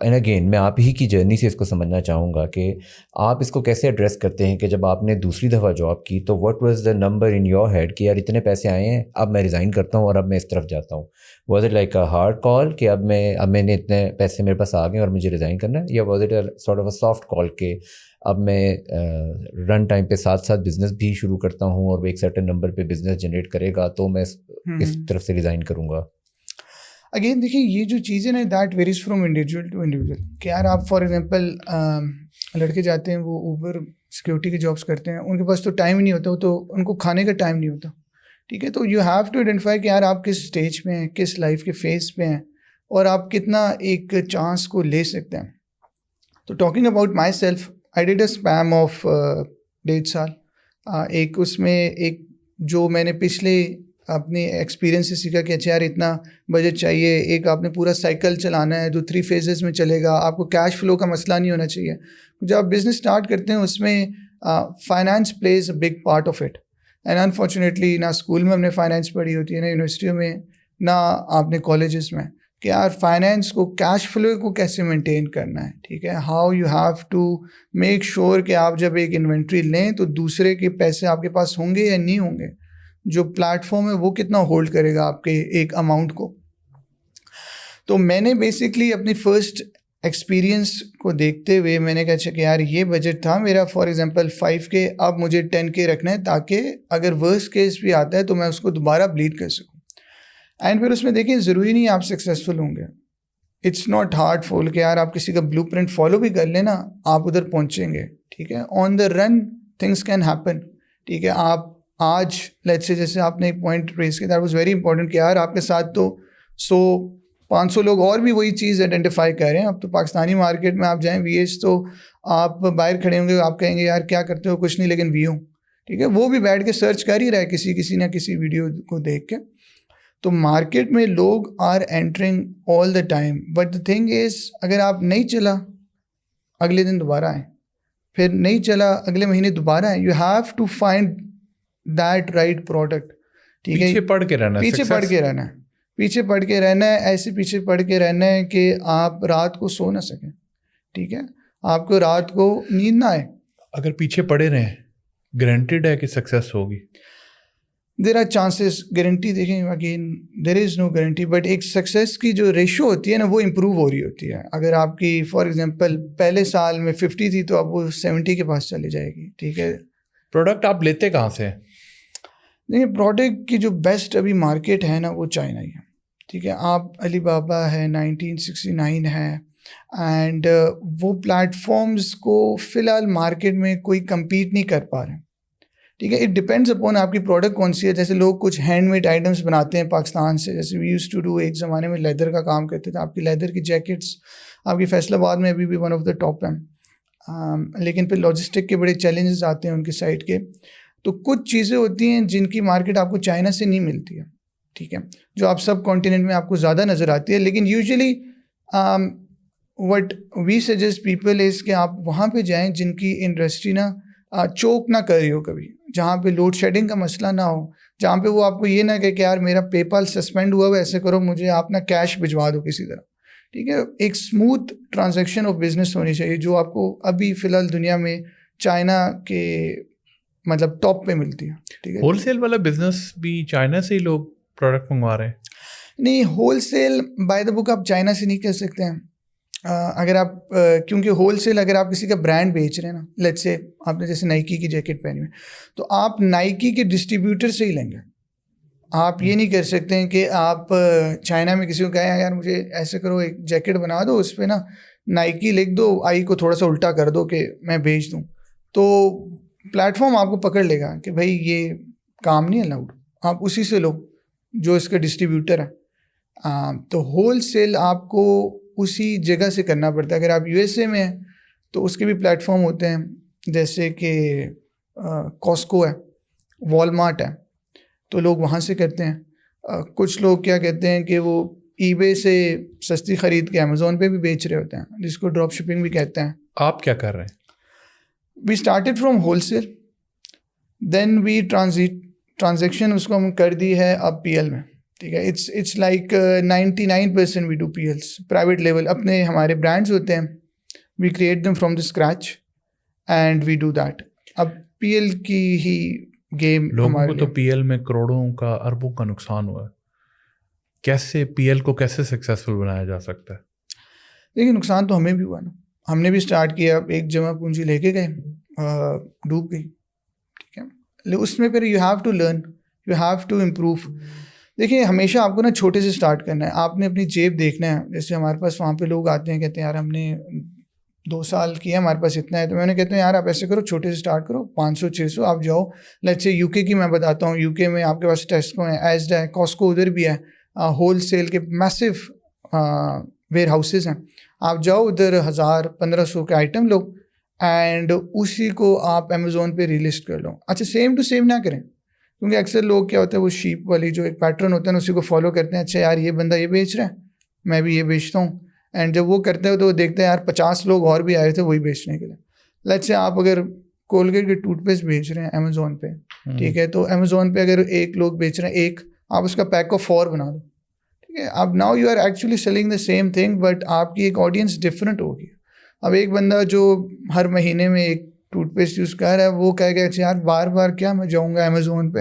اینڈ اگین میں آپ ہی کی جرنی سے اس کو سمجھنا چاہوں گا کہ آپ اس کو کیسے ایڈریس کرتے ہیں کہ جب آپ نے دوسری دفعہ جاب کی تو what was the number in your head کہ یار اتنے پیسے آئے ہیں اب میں ریزائن کرتا ہوں اور اب میں اس طرف جاتا ہوں. Was it like a hard call کہ اب میں نے اتنے پیسے میرے پاس آ گئے اور مجھے ریزائن کرنا ہے, یا was it sort of a soft call کہ اب میں رن ٹائم پہ ساتھ ساتھ بزنس بھی شروع کرتا ہوں اور ایک سرٹن نمبر پہ بزنس جنریٹ کرے گا تو میں اس طرف سے ریزائن کروں گا. اگین دیکھیے یہ جو چیزیں نا that varies from individual to individual کہ یار آپ فار ایگزامپل لڑکے جاتے ہیں وہ اوبر سیکورٹی کے جابس کرتے ہیں, ان کے پاس تو ٹائم ہی نہیں ہوتا, تو ان کو کھانے کا ٹائم نہیں ہوتا, ٹھیک ہے. تو یو ہیو ٹو آئیڈینٹیفائی کہ یار آپ کس اسٹیج پہ ہیں, کس لائف کے فیز پہ ہیں اور آپ کتنا ایک چانس کو لے سکتے ہیں. تو talking about my self I did a spam of 1.5 سال. ایک اس میں ایک جو میں نے پچھلے اپنے ایکسپیرینس سے سیکھا کہ اچھا یار اتنا بجٹ چاہیے. ایک آپ نے پورا سائیکل چلانا ہے جو 3 فیزز میں چلے گا, آپ کو کیش فلو کا مسئلہ نہیں ہونا چاہیے. جب آپ بزنس اسٹارٹ کرتے ہیں اس میں finance plays a big part of it, and unfortunately نہ اسکول میں ہم نے فائنانس پڑھی ہوتی ہے, نہ یونیورسٹیوں میں, نہ آپ نے کالجز میں, کہ یار فائنانس کو کیش فلو کو کیسے مینٹین کرنا ہے, ٹھیک ہے. How you have to make sure کہ آپ جب ایک انوینٹری لیں تو دوسرے کے پیسے آپ کے پاس ہوں گے یا نہیں ہوں گے, جو پلیٹ فارم ہے وہ کتنا ہولڈ کرے گا آپ کے ایک اماؤنٹ کو. تو میں نے بیسکلی اپنی فرسٹ ایکسپیرینس کو دیکھتے ہوئے میں نے کہا اچھا کہ یار یہ بجٹ تھا میرا فار ایگزامپل 5K, اب مجھے 10K رکھنا ہے تاکہ اگر ورسٹ کیس بھی آتا ہے تو میں اس کو دوبارہ بلیڈ کر سکوں. اینڈ پھر اس میں دیکھیں ضروری نہیں آپ سکسیزفل ہوں گے. اٹس ناٹ ہارڈ فول کہ یار آپ کسی کا بلو پرنٹ فالو بھی کر لیں نا آپ ادھر پہنچیں گے, ٹھیک ہے. آن دا رن تھنگس کین ہیپن, ٹھیک ہے. آپ آج لیٹس سے جیسے آپ نے ایک پوائنٹ ریز کیا دیٹ واز ویری امپورٹنٹ کہ یار آپ کے ساتھ تو 100-500 لوگ اور بھی وہی چیز آئیڈینٹیفائی کر رہے ہیں. اب تو پاکستانی مارکیٹ میں آپ جائیں وی ایچ تو آپ باہر کھڑے ہوں گے, آپ کہیں گے یار کیا کرتے ہو, کچھ نہیں لیکن وی ہوں, ٹھیک ہے. وہ بھی بیٹھ کے سرچ کر ہی رہا ہے کسی نہ کسی ویڈیو کو دیکھ کے. تو مارکیٹ میں لوگ are entering all the time, but the thing is اگر آپ نہیں چلا اگلے دن دوبارہ آئیں, پھر نہیں چلا اگلے مہینے دوبارہ ہے. You have to find that right product. ٹھیک ہے, پیچھے پڑھ کے رہنا, پیچھے پڑھ کے رہنا ہے, پیچھے پڑھ کے رہنا ہے, ایسے پیچھے پڑھ کے رہنا ہے کہ آپ رات کو سو نہ سکیں. ٹھیک ہے, آپ کو رات کو نیند نہ آئے. اگر پیچھے پڑے رہیں گارنٹیڈ ہے کہ سکسیس ہوگی؟ There are chances. گارنٹی دیکھیں again there is no guarantee, but ایک سکسیس کی جو ریشو ہوتی ہے نا وہ امپروو ہو رہی ہوتی ہے. اگر آپ کی فار ایگزامپل پہلے سال میں 50 تھی تو اب وہ 70 کے پاس چلی جائے گی. ٹھیک ہے, پروڈکٹ آپ لیتے کہاں سے؟ دیکھیں پروڈکٹ کی جو بیسٹ ابھی مارکیٹ ہے نا وہ چائنا ہی ہے. ٹھیک ہے, آپ علی بابا ہے, 1969 ہے, اینڈ وہ پلیٹ فارمز کو فی الحال مارکیٹ میں کوئی کمپیٹ نہیں کر پا رہے. ٹھیک ہے, اٹ ڈپینڈز اپون آپ کی پروڈکٹ کون سی ہے. جیسے لوگ کچھ ہینڈ میڈ آئٹمس بناتے ہیں پاکستان سے, جیسے وی یوز ٹو ڈو, ایک زمانے میں لیدر کا کام کرتے تھے. آپ کی لیدر کی جیکٹس آپ کی فیصل آباد میں ابھی بھی ون آف دا ٹاپ ہیں, لیکن پھر لاجسٹک کے بڑے چیلنجز آتے ہیں ان کی سائڈ کے. تو کچھ چیزیں ہوتی ہیں جن کی مارکیٹ آپ کو چائنا سے نہیں ملتی ہے. ٹھیک ہے, جو آپ سب کانٹیننٹ میں آپ کو زیادہ نظر آتی ہے. لیکن usually what we suggest people is کہ آپ وہاں پہ جائیں جن کی انڈسٹری نا چوک نہ کر رہی ہو کبھی, جہاں پہ لوڈ شیڈنگ کا مسئلہ نہ ہو, جہاں پہ وہ آپ کو یہ نہ کہ یار میرا پے پال سسپینڈ ہوا ہوا, ایسے کرو مجھے آپ نا کیش بھجوا دو کسی طرح. ٹھیک ہے, ایک اسموتھ ٹرانزیکشن آف بزنس ہونی چاہیے جو آپ کو ابھی فی الحال دنیا میں چائنا کے مطلب ٹاپ پہ ملتی ہے. ٹھیک ہے, ہول سیل والا بزنس بھی چائنا سے ہی لوگ پروڈکٹ منگوا رہے ہیں؟ نہیں, ہول سیل بائی دا بک آپ چائنا سے نہیں کر سکتے ہیں. اگر آپ کیونکہ ہول سیل اگر آپ کسی کا برانڈ بیچ رہے ہیں نا, لیٹس سے آپ نے جیسے نائکی کی جیکٹ پہنی ہوئی, تو آپ نائکی کے ڈسٹریبیوٹر سے ہی لیں گے. آپ یہ نہیں کر سکتے ہیں کہ آپ چائنا میں کسی کو کہیں یار مجھے ایسے کرو ایک جیکٹ بنا دو, اس پہ نا نائکی لکھ دو, آئی کو تھوڑا سا الٹا کر دو کہ میں بیچ دوں. تو پلیٹ فارم آپ کو پکڑ لے گا کہ بھائی یہ کام نہیں الاؤڈ, آپ اسی سے لو جو اس کا ڈسٹریبیوٹر ہے. تو ہول سیل آپ کو اسی جگہ سے کرنا پڑتا ہے. اگر آپ یو ایس اے میں ہیں تو اس کے بھی پلیٹ فارم ہوتے ہیں, جیسے کہ کاسکو ہے, والمارٹ ہے, تو لوگ وہاں سے کرتے ہیں. کچھ لوگ کیا کہتے ہیں کہ وہ ای بے سے سستی خرید کے امیزون پہ بھی بیچ رہے ہوتے ہیں, جس کو ڈراپ شپنگ بھی کہتے ہیں. آپ کیا کر رہے ہیں؟ We started from wholesale, then we transaction اس کو ہم کر دی ہے اب پی ایل میں. ٹھیک ہے, it's like 99% we do P Ls private level. اپنے ہمارے برانڈس ہوتے ہیں, we create them from the scratch and we do that. اب پی ایل کی ہی گیم. لوگوں کو تو پی ایل میں کروڑوں کا اربوں کا نقصان ہوا ہے. کیسے پی ایل کو کیسے سکسیزفل بنایا جا سکتا ہے؟ دیکھیے نقصان تو ہمیں بھی ہوا نا, ہم نے بھی اسٹارٹ کیا, ایک جمع پونجی لے کے گئے, ڈوب گئی. ٹھیک ہے, اس میں پھر you have to learn, you have to improve. دیکھیں ہمیشہ آپ کو نا چھوٹے سے اسٹارٹ کرنا ہے. آپ نے اپنی جیب دیکھنا ہے. جیسے ہمارے پاس وہاں پہ لوگ آتے ہیں کہتے ہیں یار ہم نے 2 سال کیا, ہمارے پاس اتنا ہے. تو میں نے کہتے ہیں یار آپ ایسے کرو, چھوٹے سے اسٹارٹ کرو, 500-600 آپ جاؤ. لیٹس سے یو کے کی میں بتاتا ہوں, یو کے میں آپ کے پاس ٹیسکو ہے, ایزڈا ہے, کاسکو ادھر بھی ہے, ہول سیل کے میسو ویئر ہاؤسز ہیں. آپ جاؤ ادھر 1000-1500 کے آئٹم لو اینڈ اسی کو آپ امیزون پہ ریلسٹ کر لو. اچھا سیم ٹو سیم نہ کریں, کیونکہ اکثر لوگ کیا ہوتا ہے وہ شیپ والی جو ایک پیٹرن ہوتا ہے نا اسی کو فالو کرتے ہیں. اچھا یار یہ بندہ یہ بیچ رہا ہے, میں بھی یہ بیچتا ہوں. اینڈ جب وہ کرتے ہیں تو وہ دیکھتے ہیں یار 50 لوگ اور بھی آئے تھے وہی بیچنے کے لیے. لیٹس سے آپ اگر کولگیٹ کے ٹوتھ پیسٹ بیچ رہے ہیں امیزون پہ, ٹھیک ہے, تو امیزون پہ اگر 1 لوگ بیچ رہے ہیں, ایک آپ اس کا پیک آف 4 بنا دو. ٹھیک ہے, اب now you are actually selling the same thing, but آپ کی ایک آڈینس ڈفرینٹ ہوگی. اب ایک بندہ جو ہر مہینے میں ایک ٹوتھ پیسٹ یوز کر رہا ہے وہ کہے گا اچھا یار بار بار کیا میں جاؤں گا امیزون پہ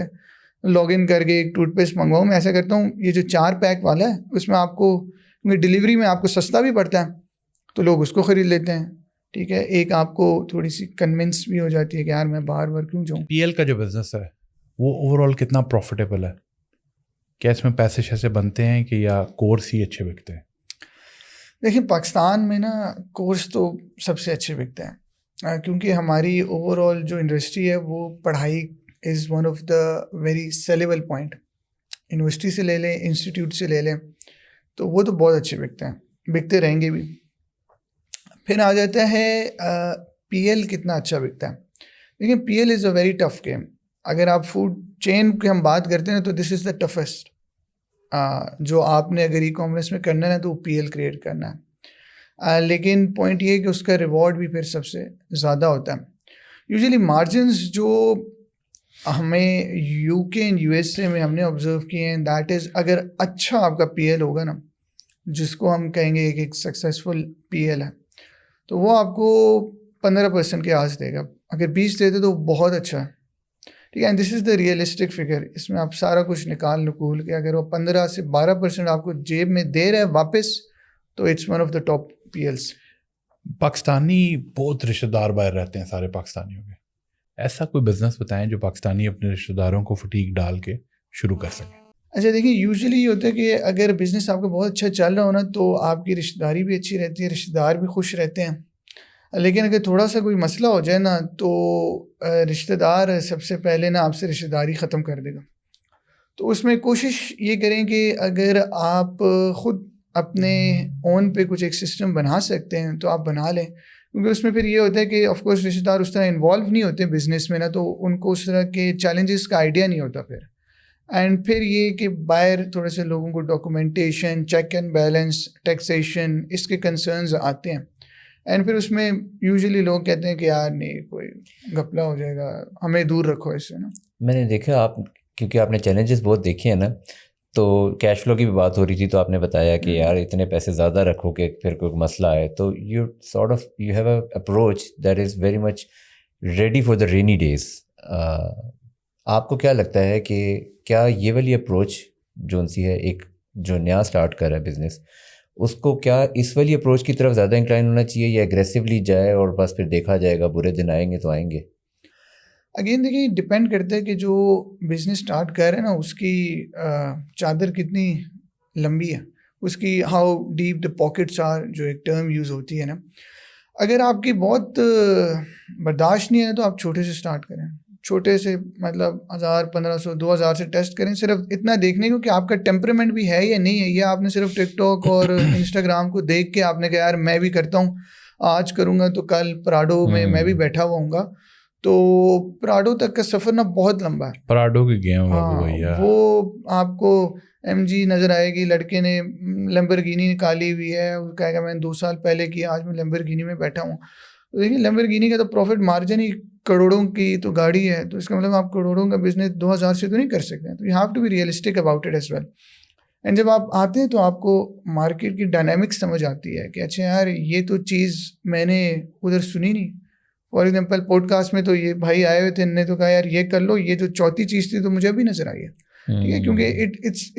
لاگ ان کر کے ایک ٹوتھ پیسٹ منگواؤں. میں ایسا کرتا ہوں یہ جو 4 پیک والا ہے اس میں آپ کو ڈلیوری میں آپ کو سستا بھی پڑتا ہے تو لوگ اس کو خرید لیتے ہیں. ٹھیک ہے, ایک آپ کو تھوڑی سی کنونس بھی ہو جاتی ہے کہ یار میں بار بار کیوں جاؤں. پی ایل کا جو بزنس ہے وہ اوور آل کتنا پروفیٹیبل ہے؟ کیا اس میں پیسے شیسے بنتے ہیں کہ یا کورس ہی اچھے بکتے ہیں؟ دیکھیں پاکستان میں نا کورس تو سب سے اچھے بکتے ہیں, کیونکہ ہماری اوور آل جو انڈسٹری ہے وہ پڑھائی از one of the very sellable point. University سے لے لیں, انسٹیٹیوٹ سے لے لیں, تو وہ تو بہت اچھے بکتے ہیں, بکتے رہیں گے بھی. پھر آ جاتا ہے پی ایل کتنا اچھا بکتا ہے. لیکن P L is a very tough game. اگر آپ فوڈ چین کی ہم بات کرتے ہیں تو دس از دا ٹفسٹ. جو آپ نے اگر ای کامرس میں کرنا ہے تو وہ پی ایل کریٹ کرنا ہے. لیکن پوائنٹ یہ ہے کہ اس کا ریوارڈ بھی پھر سب سے زیادہ ہوتا ہے. یوزلی مارجنس جو ہمیں you K and U S A میں ہم نے آبزرو کیے ہیں, دیٹ از اگر اچھا آپ کا پی ایل ہوگا نا, جس کو ہم کہیں گے ایک سکسیزفل پی ایل ہے, تو وہ آپ کو 15% کے آس دے گا. اگر 20 دیتے تو بہت اچھا ہے, ٹھیک ہے. And this is the realistic figure. اس میں آپ سارا کچھ نکول کے اگر وہ 15 سے 12% آپ کو جیب میں دے رہا ہے واپس, تو it's one of the top P Ls. Pakistani بہت رشتہ دار باہر رہتے ہیں سارے پاکستانیوں کے. ایسا کوئی بزنس بتائیں جو پاکستانی اپنے رشتہ داروں کو فٹیک ڈال کے شروع کر سکیں. اچھا دیکھیں, یوزلی یہ ہوتا ہے کہ اگر بزنس آپ کا بہت اچھا چل رہا ہو نا, تو آپ کی رشتہ داری بھی اچھی رہتی ہے, رشتہ دار بھی خوش رہتے ہیں. لیکن اگر تھوڑا سا کوئی مسئلہ ہو جائے نا, تو رشتہ دار سب سے پہلے نا آپ سے رشتہ داری ختم کر دے گا. تو اس میں کوشش یہ کریں کہ اگر آپ خود اپنے اون پہ کچھ ایک سسٹم بنا سکتے ہیں تو آپ بنا لیں, کیونکہ اس میں پھر یہ ہوتا ہے کہ آف کورس رشتہ دار اس طرح انوالو نہیں ہوتے بزنس میں نا, تو ان کو اس طرح کے چیلنجز کا آئیڈیا نہیں ہوتا پھر. اینڈ پھر یہ کہ باہر تھوڑے سے لوگوں کو documentation, check and balance, taxation, اس کے کنسرنز آتے ہیں. اینڈ پھر اس میں یوزلی لوگ کہتے ہیں کہ یار نہیں, کوئی گھپلا ہو جائے گا, ہمیں دور رکھو اس سے نا. میں نے دیکھا آپ, کیونکہ آپ نے چیلنجز بہت دیکھے ہیں نا, تو کیش فلو کی بھی بات ہو رہی تھی, تو آپ نے بتایا کہ یار اتنے پیسے زیادہ رکھو کہ پھر کوئی مسئلہ آئے, تو you sort of you have a approach that is very much ready for the rainy days. آپ کو کیا لگتا ہے کہ کیا یہ والی اپروچ جو سی ہے, ایک جو نیا اسٹارٹ کر رہا ہے بزنس, اس کو کیا اس والی اپروچ کی طرف زیادہ انکلائن ہونا چاہیے, یا اگریسولی جائے اور بس پھر دیکھا جائے گا, برے دن آئیں گے تو آئیں گے؟ اگین دیکھیں, ڈپینڈ کرتا ہے کہ جو بزنس اسٹارٹ کر رہے ہیں نا, اس کی چادر کتنی لمبی ہے, اس کی how deep the pockets are, جو ایک ٹرم یوز ہوتی ہے نا. اگر آپ کی بہت برداشت نہیں ہے تو آپ چھوٹے سے اسٹارٹ کریں, چھوٹے سے مطلب 1000, 1500, 2000 سے ٹیسٹ کریں, صرف اتنا دیکھنے کو کہ آپ کا ٹیمپرامنٹ بھی ہے یا نہیں ہے, یا آپ نے صرف ٹک ٹاک اور انسٹاگرام کو دیکھ کے آپ نے کہا یار میں بھی کرتا ہوں, آج کروں گا تو کل پراڈو میں بھی بیٹھا ہوا ہوں گا. تو پراڈو تک کا سفر نا بہت لمبا ہے. پراڈو کی گیم وہ آپ کو ایم جی نظر آئے گی, لڑکے نے لیمبرگینی نکالی ہوئی ہے, وہ کہے گا میں نے 2 سال پہلے کیا, آج میں لیمبرگینی میں بیٹھا ہوں. تو دیکھیے لیمبرگینی کا تو پروفٹ مارجن ہی کروڑوں کی تو گاڑی ہے, تو اس کا مطلب آپ کروڑوں کا بزنس 2000 سے تو نہیں کر سکتے. تو you have to be realistic about it as well. And جب آپ آتے ہیں تو آپ کو مارکیٹ کی ڈائنامکس سمجھ آتی ہے کہ اچھا یار یہ تو چیز میں نے ادھر سنی نہیں. فار ایگزامپل پوڈ کاسٹ میں تو یہ بھائی آئے ہوئے تھے, ان نے تو کہا یار یہ کر لو, یہ جو چوتھی چیز تھی تو مجھے ابھی نظر آئی ہے. ٹھیک ہے, کیونکہ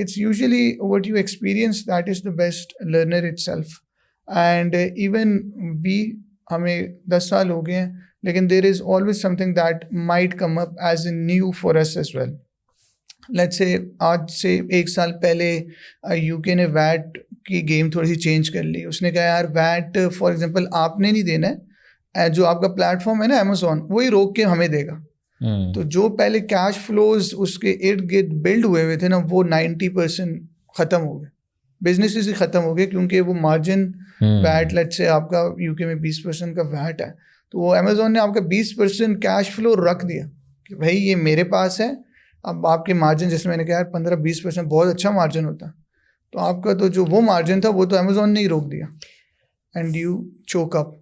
it's usually what you experience that is the best learner itself. And even we, ہمیں 10 سال ہو گئے ہیں, لیکن there is always something that might come up as a new for us as well. Let's say آج سے 1 سال پہلے یو کے نے ویٹ کی گیم تھوڑی سی چینج کر لی. اس نے کہا یار ویٹ فار ایگزامپل آپ نے نہیں دینا ہے, جو آپ کا پلیٹ فارم ہے نا امیزون, وہی روک کے ہمیں دے گا. تو جو پہلے کیش فلوز اس کے ارد گرد بلڈ ہوئے تھے نا, وہ 90% ختم ہو گئے, بزنسز ہی ختم ہو گئے, کیونکہ وہ مارجن ویٹ لیٹ سے آپ کا یو کے میں 20% کا ویٹ ہے, تو وہ امیزون نے آپ کا 20% کیش فلو رکھ دیا کہ بھائی یہ میرے پاس ہے. اب آپ کے مارجن, جیسے میں نے کہا 15-20% بہت اچھا مارجن ہوتا, تو آپ کا تو جو وہ مارجن تھا وہ تو امیزون نے ہی روک دیا. And you Chowk up.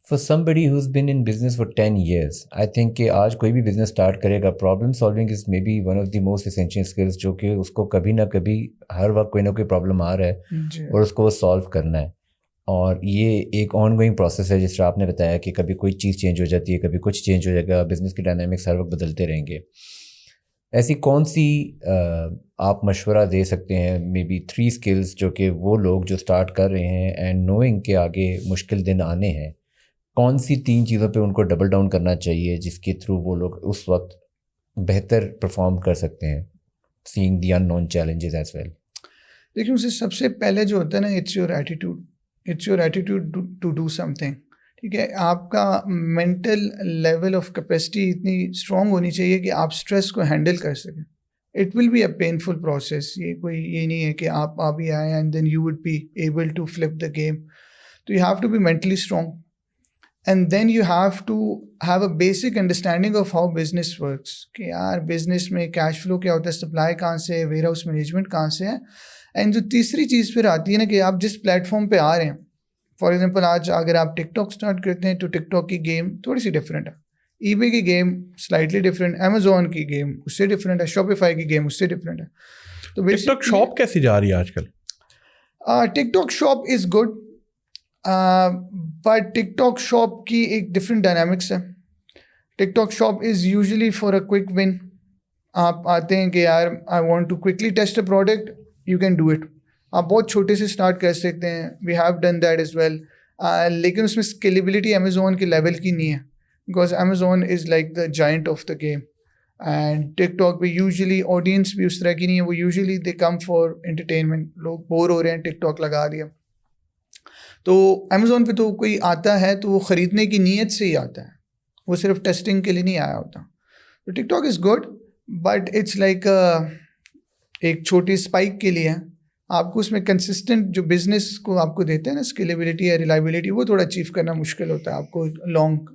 For somebody who's been in business for 10 years, I think کہ آج کوئی بھی بزنس اسٹارٹ کرے گا, problem solving is maybe one of the most essential skills, جو کہ اس کو کبھی نہ کبھی ہر وقت کوئی نہ کوئی پرابلم آ رہا ہے اور اس کو وہ سالو کرنا ہے. اور یہ ایک آن گوئنگ پروسیس ہے, جس طرح آپ نے بتایا کہ کبھی کوئی چیز چینج ہو جاتی ہے, کبھی کچھ چینج ہو جائے گا, بزنس کے ڈائنامکس ہر وقت بدلتے رہیں گے. ایسی کون سی آپ مشورہ دے سکتے ہیں, مے بی 3 اسکلس جو کہ وہ لوگ جو اسٹارٹ کر رہے ہیں اینڈ نوئنگ کہ آگے مشکل دن آنے ہیں, کون سی 3 چیزوں پہ ان کو ڈبل ڈاؤن کرنا چاہیے جس کے تھرو وہ لوگ اس وقت بہتر پرفارم کر سکتے ہیں, seeing the unknown challenges as well? دیکھیے اسے سب سے پہلے جو ہوتا ہے نا, it's your attitude, it's your attitude to do something. ٹھیک ہے, آپ کا مینٹل لیول آف کیپیسٹی اتنی اسٹرانگ ہونی چاہیے کہ آپ اسٹریس کو ہینڈل کر سکیں. It will be a painful process, یہ کوئی یہ نہیں ہے کہ آپ ابھی آئیں and then you would be able to flip the game. تو you have to be mentally strong. And then you have to have a basic understanding of how business works, کہ یار بزنس میں کیش فلو کیا ہوتا ہے, supply کہاں سے ہے, ویئر ہاؤس مینجمنٹ کہاں سے ہے. اینڈ جو تیسری چیز پھر آتی ہے نا کہ آپ جس پلیٹ فارم پہ آ رہے ہیں, فار ایگزامپل آج اگر آپ ٹک ٹاک اسٹارٹ کرتے ہیں تو ٹک ٹاک کی گیم تھوڑی سی ڈفرینٹ ہے, ای بے کی گیم سلائٹلی ڈفرینٹ, امیزون کی گیم اس سے ڈفرینٹ ہے, شاپیفائی کی گیم اس سے ڈفرینٹ ہے. تو ٹک ٹاک شاپ کیسی جا رہی ہے آج کل؟ TikTok shop is good, but TikTok shop کی ایک ڈفرینٹ ڈائنامکس ہے. TikTok shop is usually for a quick one. آپ آتے ہیں کہ یار I want to quickly test a product, you can do it. آپ بہت چھوٹے سے اسٹارٹ کر سکتے ہیں, we have done that as well. لیکن اس میں اسکیلیبلٹی امیزون کے لیول کی نہیں ہے, because Amazon is like the giant of the game. And TikTok پہ یوزلی آڈینس بھی اس طرح کی نہیں ہے, وہ usually they come for entertainment. لوگ بور ہو رہے ہیں, ٹک ٹاک لگا دیا. تو امیزون پہ تو کوئی آتا ہے تو وہ خریدنے کی نیت سے ہی آتا ہے, وہ صرف ٹیسٹنگ کے لیے نہیں آیا ہوتا. تو TikTok is good, but it's like ایک چھوٹی اسپائک کے لیے ہے. آپ کو اس میں کنسسٹنٹ جو بزنس کو آپ کو دیتے ہیں نا اسکیلیبلٹی یا ریلائبلٹی, وہ تھوڑا اچیو کرنا مشکل ہوتا ہے آپ کو لانگ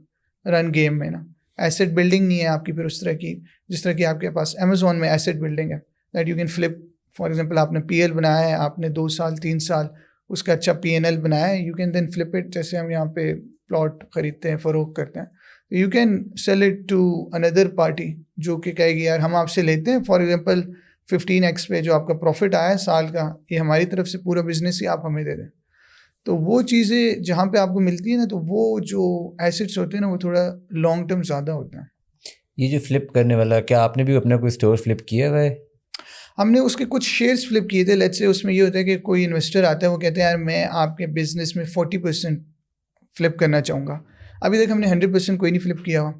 رن گیم میں نا. ایسٹ بلڈنگ نہیں ہے آپ کی پھر اس طرح کی جس طرح کی آپ کے پاس امیزون میں ایسٹ بلڈنگ ہے, that you can flip. For example آپ نے پی ایل بنایا ہے, آپ نے 2 سال 3 سال اس کا اچھا پی این ایل بنایا ہے, you can then flip it. جیسے ہم یہاں پہ پلاٹ خریدتے ہیں, فروخت کرتے ہیں, you can sell it to another party جو کہ کہے گی یار ہم آپ سے لیتے ہیں فار ایگزامپل 15x پہ جو آپ کا پروفٹ آیا ہے سال کا, یہ ہماری طرف سے پورا بزنس ہی آپ ہمیں دے دیں. تو وہ چیزیں جہاں پہ آپ کو ملتی ہیں نا, تو وہ جو ایسٹس ہوتے ہیں نا وہ تھوڑا لانگ ٹرم زیادہ ہوتا ہے. یہ جو فلپ کرنے والا, کیا آپ نے بھی اپنا کوئی اسٹور فلپ کیا ہوا ہے؟ ہم نے اس کے کچھ شیئرس فلپ کیے تھے. لیٹس سے اس میں یہ ہوتا ہے کہ کوئی انویسٹر آتا ہے, وہ کہتے ہیں یار میں آپ کے بزنس میں 40% فلپ کرنا چاہوں گا. ابھی تک ہم نے 100% کوئی نہیں فلپ کیا ہوا.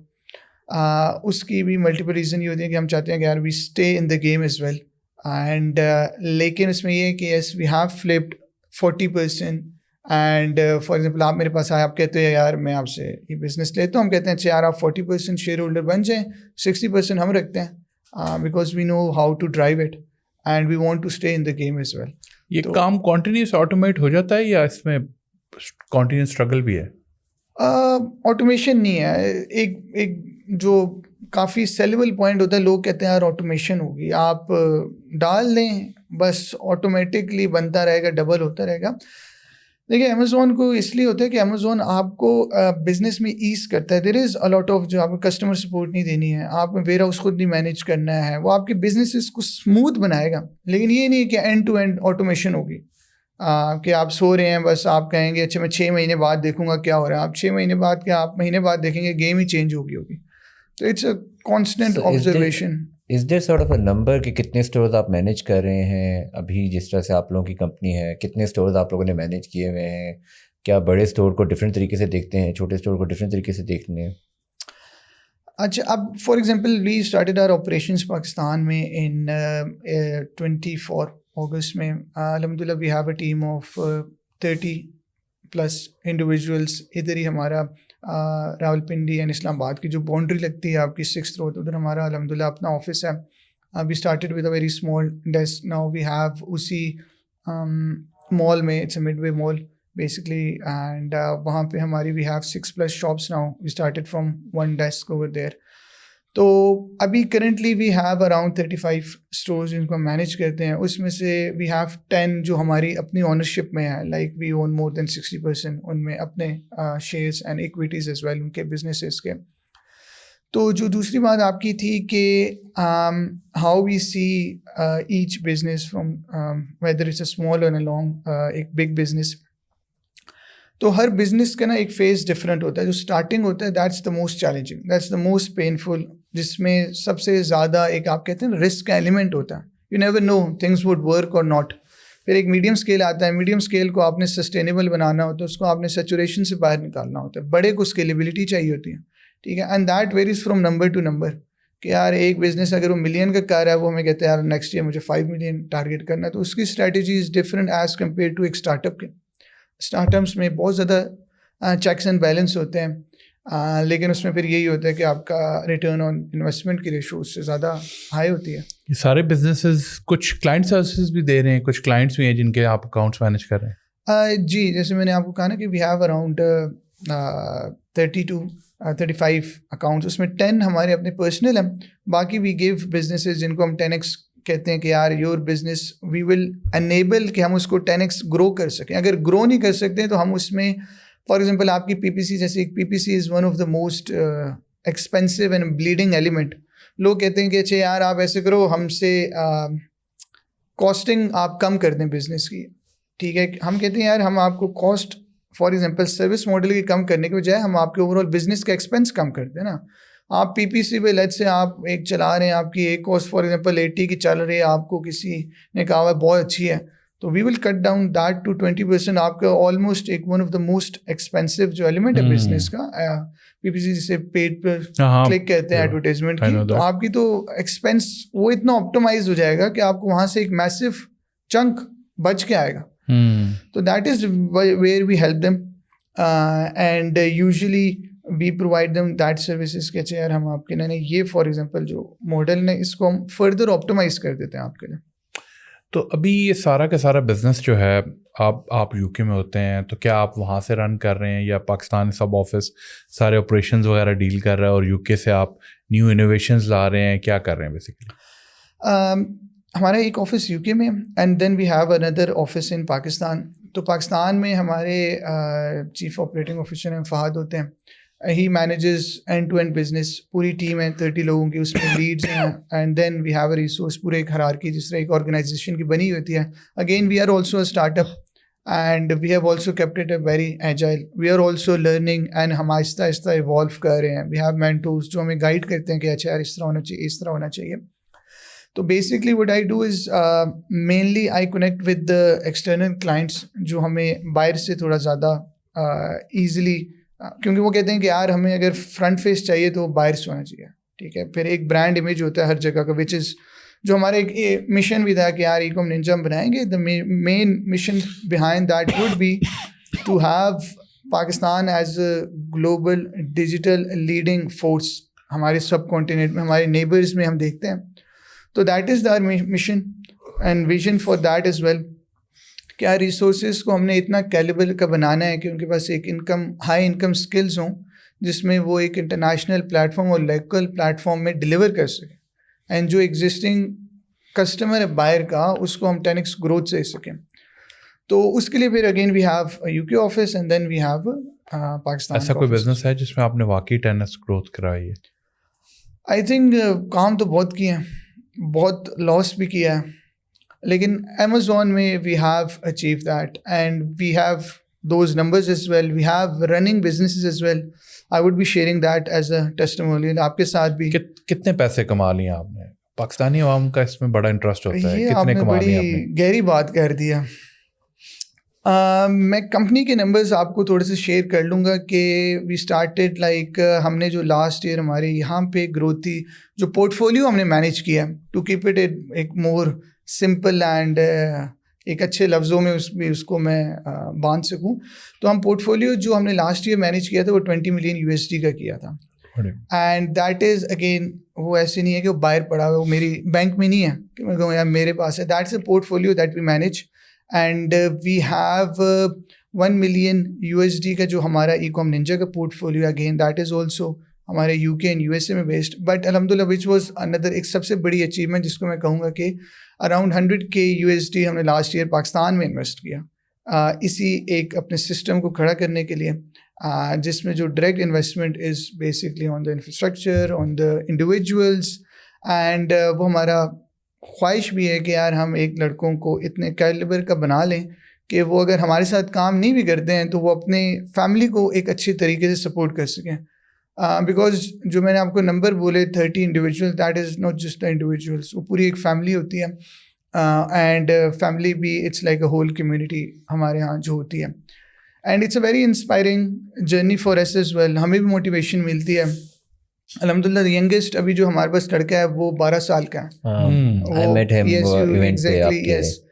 اس کی بھی ملٹیپل ریزن یہ ہوتی ہے کہ ہم چاہتے ہیں کہ یار we stay in the game as well. And لیکن اس میں یہ ہے کہ yes we have flipped 40%. And for example آپ میرے پاس آئے, آپ کہتے ہیں یار میں آپ سے یہ بزنس لیتا ہوں, ہم کہتے ہیں اچھا یار آپ 40% شیئر ہولڈر بن جائیں, 60% ہم رکھتے ہیں, because we know how to drive it and we want to stay in the game as well. یہ کام کنٹینیوس آٹومیٹ ہو جاتا ہے یا اس میں کنٹینیوس اسٹرگل بھی ہے؟ آٹومیشن نہیں ہے. ایک جو کافی سیلیبل پوائنٹ ہوتا ہے, لوگ کہتے ہیں یار آٹومیشن ہوگی, آپ ڈال دیں بس آٹومیٹکلی بنتا رہے گا, ڈبل ہوتا رہے گا. دیکھیے امیزون کو اس لیے ہوتا ہے کہ امیزون آپ کو بزنس میں ایز کرتا ہے. دیر از اے لاٹ آف جو آپ کو کسٹمر سپورٹ نہیں دینی ہے, آپ کو ویئر ہاؤس خود نہیں مینیج کرنا ہے, وہ آپ کے بزنسز کو اسموتھ بنائے گا. لیکن یہ نہیں ہے کہ اینڈ ٹو اینڈ آٹومیشن ہوگی کہ آپ سو رہے ہیں بس آپ کہیں گے اچھا میں 6 مہینے بعد دیکھوں گا کیا ہو رہا ہے. آپ 6 مہینے بعد کیا آپ مہینے بعد دیکھیں گے, گیم ہی چینج ہوگی. تو it's a constant observation. Is there sort of a number کہ کتنے اسٹورز آپ مینیج کر رہے ہیں ابھی, جس طرح سے آپ لوگوں کی کمپنی ہے, کتنے اسٹورز آپ لوگوں نے مینیج کیے ہوئے ہیں؟ کیا بڑے اسٹور کو ڈفرینٹ طریقے سے دیکھتے ہیں, چھوٹے اسٹور کو ڈفرینٹ طریقے سے دیکھتے ہیں؟ اچھا اب for example we started our operations Pakistan میں ان 24 اگست میں. الحمد للہ we have a team of 30+ individuals. ادھر ہی ہمارا راول پنڈی اینڈ اسلام آباد کی جو باؤنڈری لگتی ہے آپ کی 6th روڈ, ادھر ہمارا الحمد للہ اپنا آفس ہے. We started with a very small desk, now we have اسی مال میں, it's a mid way mall basically, and وہاں پہ ہماری we have 6+ shops now. We started from 1 desk over there. تو ابھی currently we have around 35 stores جن کو ہم مینیج کرتے ہیں. اس میں سے وی ہیو 10 جو ہماری اپنی اونرشپ میں ہے, like we own more then 60% in میں اپنے shares and equities as well ان کے بزنسز کے. تو جو دوسری بات آپ کی تھی کہ how we see each business from whether it's a small or a long ایک بگ بزنس. تو ہر بزنس کا نا ایک فیز ڈفرینٹ ہوتا ہے. جو اسٹارٹنگ ہوتا ہے that's the most challenging, that's the most painful, جس میں سب سے زیادہ ایک آپ کہتے ہیں رسک کا ایلیمنٹ ہوتا ہے. You never know things would work or not. پھر ایک میڈیم اسکیل آتا ہے, میڈیم اسکیل کو آپ نے سسٹینیبل بنانا ہوتا ہے, اس کو آپ نے سیچوریشن سے باہر نکالنا ہوتا ہے. بڑے کو اسکیلیبلٹی چاہیے ہوتی ہے, ٹھیک ہے. And that varies from number two number, کہ یار ایک بزنس اگر وہ ملین کا کر رہا ہے, وہ ہمیں کہتے ہیں یار نیکسٹ ایئر مجھے 5 ملین ٹارگیٹ کرنا ہے, تو اس کی strategy is different as compare to ایک اسٹارٹ اپ کے. اسٹارٹ اپس میں بہت زیادہ چیکس اینڈ بیلنس ہوتے ہیں, لیکن اس میں پھر یہی ہوتا ہے کہ آپ کا ریٹرن آن انویسٹمنٹ کی ریشو اس سے زیادہ ہائی ہوتی ہے. یہ سارے بزنسز کچھ کلائنٹ سروسز بھی دے رہے ہیں, کچھ کلائنٹس بھی ہیں جن کے آپ اکاؤنٹس مینیج کر رہے ہیں؟ جی, جیسے میں نے آپ کو کہا نا کہ we have around 30 to 35 accounts. اس میں 10 ہمارے اپنے پرسنل ہیں, باقی وی گیو بزنسز جن کو ہم 10x کہتے ہیں کہ یار your business we will enable کہ ہم اس کو 10x گرو کر سکیں. اگر گرو نہیں کر سکتے تو ہم اس میں فار ایگزامپل آپ کی پی پی سی جیسے ایک P P C is one of the most expensive and bleeding element. لوگ کہتے ہیں کہ اچھا یار آپ ایسے کرو ہم سے کاسٹنگ آپ کم کر دیں بزنس کی, ٹھیک ہے. ہم کہتے ہیں یار ہم آپ کو cost for example service model کی کم کرنے کے بجائے ہم آپ کے اوور آل بزنس کا ایکسپینس کم کر دیں نا. آپ پی پی سی پہ لیٹ سے آپ ایک چلا رہے ہیں, آپ کی ایک کاسٹ فار ایگزامپل 80 کی چل رہی ہے, آپ کو کسی نے کہا ہوا بہت اچھی ہے, تو وی ول کٹ ڈاؤن دیٹ ٹو 20%. آپ کا آلموسٹ ایک one of the most expensive جو ایلیمنٹ ہے بزنس کا پی پی سی جسے پیڈ پر کلک کہتے ہیں ایڈورٹیزمنٹ کی, تو آپ کی تو ایکسپینس وہ اتنا آپٹومائز ہو جائے گا کہ آپ کو وہاں سے ایک میسو چنک بچ کے آئے گا. تو that is where we help them and usually we provide them that services کہ اچھا یار ہم آپ کے لیے یہ فار ایگزامپل جو ماڈل نے اس کو ہم فردر آپٹومائز کر دیتے ہیں آپ کے لیے. تو ابھی یہ سارا کا سارا بزنس جو ہے آپ یو کے میں ہوتے ہیں, تو کیا آپ وہاں سے رن کر رہے ہیں یا پاکستان سب آفس سارے آپریشنز وغیرہ ڈیل کر رہا ہے, اور یو کے سے آپ نیو انوویشنز لا رہے ہیں, کیا کر رہے ہیں بیسیکلی؟ ہمارا ایک آفس یو کے میں and then we have another office in Pakistan. تو پاکستان میں ہمارے چیف آپریٹنگ آفیسر ہیں فہد ہوتے ہیں, he manages end to end business. پوری ٹیم ہے 30 لوگوں کی, اس میں لیڈز ہیں and then we have a resource پورے ایک ہرارکی جس طرح ایک آرگنائزیشن کی بنی ہوتی ہے. Again we are also a startup and we have also kept it a very agile. We are also learning and ہم آہستہ آہستہ ایوالو کر رہے ہیں. وی ہیو مینٹورز جو ہمیں گائڈ کرتے ہیں کہ اچھا یار اس طرح ہونا چاہیے, اس طرح ہونا چاہیے. تو basically what I do is mainly I connect with the external clients جو ہمیں باہر سے تھوڑا زیادہ ایزیلی, کیونکہ وہ کہتے ہیں کہ یار ہمیں اگر فرنٹ فیس چاہیے تو باہر سے ہونا چاہیے, ٹھیک ہے. پھر ایک برانڈ امیج ہوتا ہے ہر جگہ کا, وچ از جو ہمارا ایک مشن بھی تھا کہ یار ایکوم ننجا ہم بنائیں گے. The main mission behind that would be to have Pakistan as a global digital leading force. ہمارے سب کانٹیننٹ میں ہمارے نیبرز میں ہم دیکھتے ہیں, تو that is the mission and vision for that as well. کیا ریسورسز کو ہم نے اتنا کیلیبر کا بنانا ہے کہ ان کے پاس ایک ہائی انکم اسکلز ہوں جس میں وہ ایک انٹرنیشنل پلیٹ فارم اور لوکل پلیٹ فارم میں ڈلیور کر سکیں, اینڈ جو ایگزسٹنگ کسٹمر ہے باہر کا اس کو ہم 10x گروتھ سے سکیں. تو اس کے لیے پھر again we have U K office and then we have Pakistan. ایسا کوئی بزنس ہے جس میں آپ نے واقعی 10x گروتھ کرائی ہے؟ آئی تھنک کام تو بہت کیے ہیں, بہت لاس بھی کیا ہے, لیکن امیزون میں we have achieve that and we have those numbers as well. We have running businesses as well. I would be sharing that as a testimonial آپ کے ساتھ بھی. کتنے پیسے کما لیے آپ نے؟ پاکستانی عوام کا اس میں بڑا انٹرسٹ ہوتا ہے, یہ آپ نے بڑی گہری بات کر دیا. میں کمپنی کے نمبرز آپ کو تھوڑے سے شیئر کر لوں گا کہ وی اسٹارٹیڈ لائک ہم نے جو لاسٹ ایئر ہمارے یہاں پہ گروتھ تھی, جو پورٹ فولیو ہم نے مینیج کیا ٹو کیپ اٹ ایک مور سمپل اینڈ ایک اچھے لفظوں میں اس کو میں باندھ سکوں, تو ہم پورٹ فولیو جو ہم نے لاسٹ ایئر مینیج کیا تھا وہ 20 ملین USD کا کیا تھا. اینڈ دیٹ از اگین وہ ایسے نہیں ہے کہ وہ باہر پڑا ہوا, وہ میری بینک میں نہیں ہے کہ میں کہوں یار میرے پاس ہے. That's a portfolio that we manage and we have 1 million USD کا جو ہمارا ایکوم ننجا کا portfolio. Again that is also ہمارے یو کے اینڈ USA میں بیسڈ, بٹ الحمد للہ وچ واز اندر ایک سب سے بڑی اچیومنٹ جس کو میں کہوں گا کہ اراؤنڈ 100K USD ہم نے لاسٹ ایئر پاکستان میں انویسٹ کیا اسی ایک اپنے سسٹم کو کھڑا کرنے کے لیے, جس میں جو direct investment is basically on the infrastructure, on the individuals. And وہ ہمارا خواہش بھی ہے کہ یار ہم ایک لڑکوں کو اتنے کیلیبر کا بنا لیں کہ وہ اگر ہمارے ساتھ کام نہیں بھی کرتے ہیں تو وہ اپنے فیملی کو ایک اچھی طریقے سے سپورٹ کر سکیں. بیکاز جو میں نے آپ کو نمبر بولے 30 individual, that is not just the individuals, وہ پوری ایک فیملی ہوتی ہے. اینڈ فیملی بھی it's like a whole community ہمارے یہاں جو ہوتی ہے. And it's a very inspiring journey for us as well. ہمیں بھی موٹیویشن ملتی ہے. الحمد للہ ینگسٹ ابھی جو ہمارے پاس لڑکا ہے وہ 12 سال کا ہے.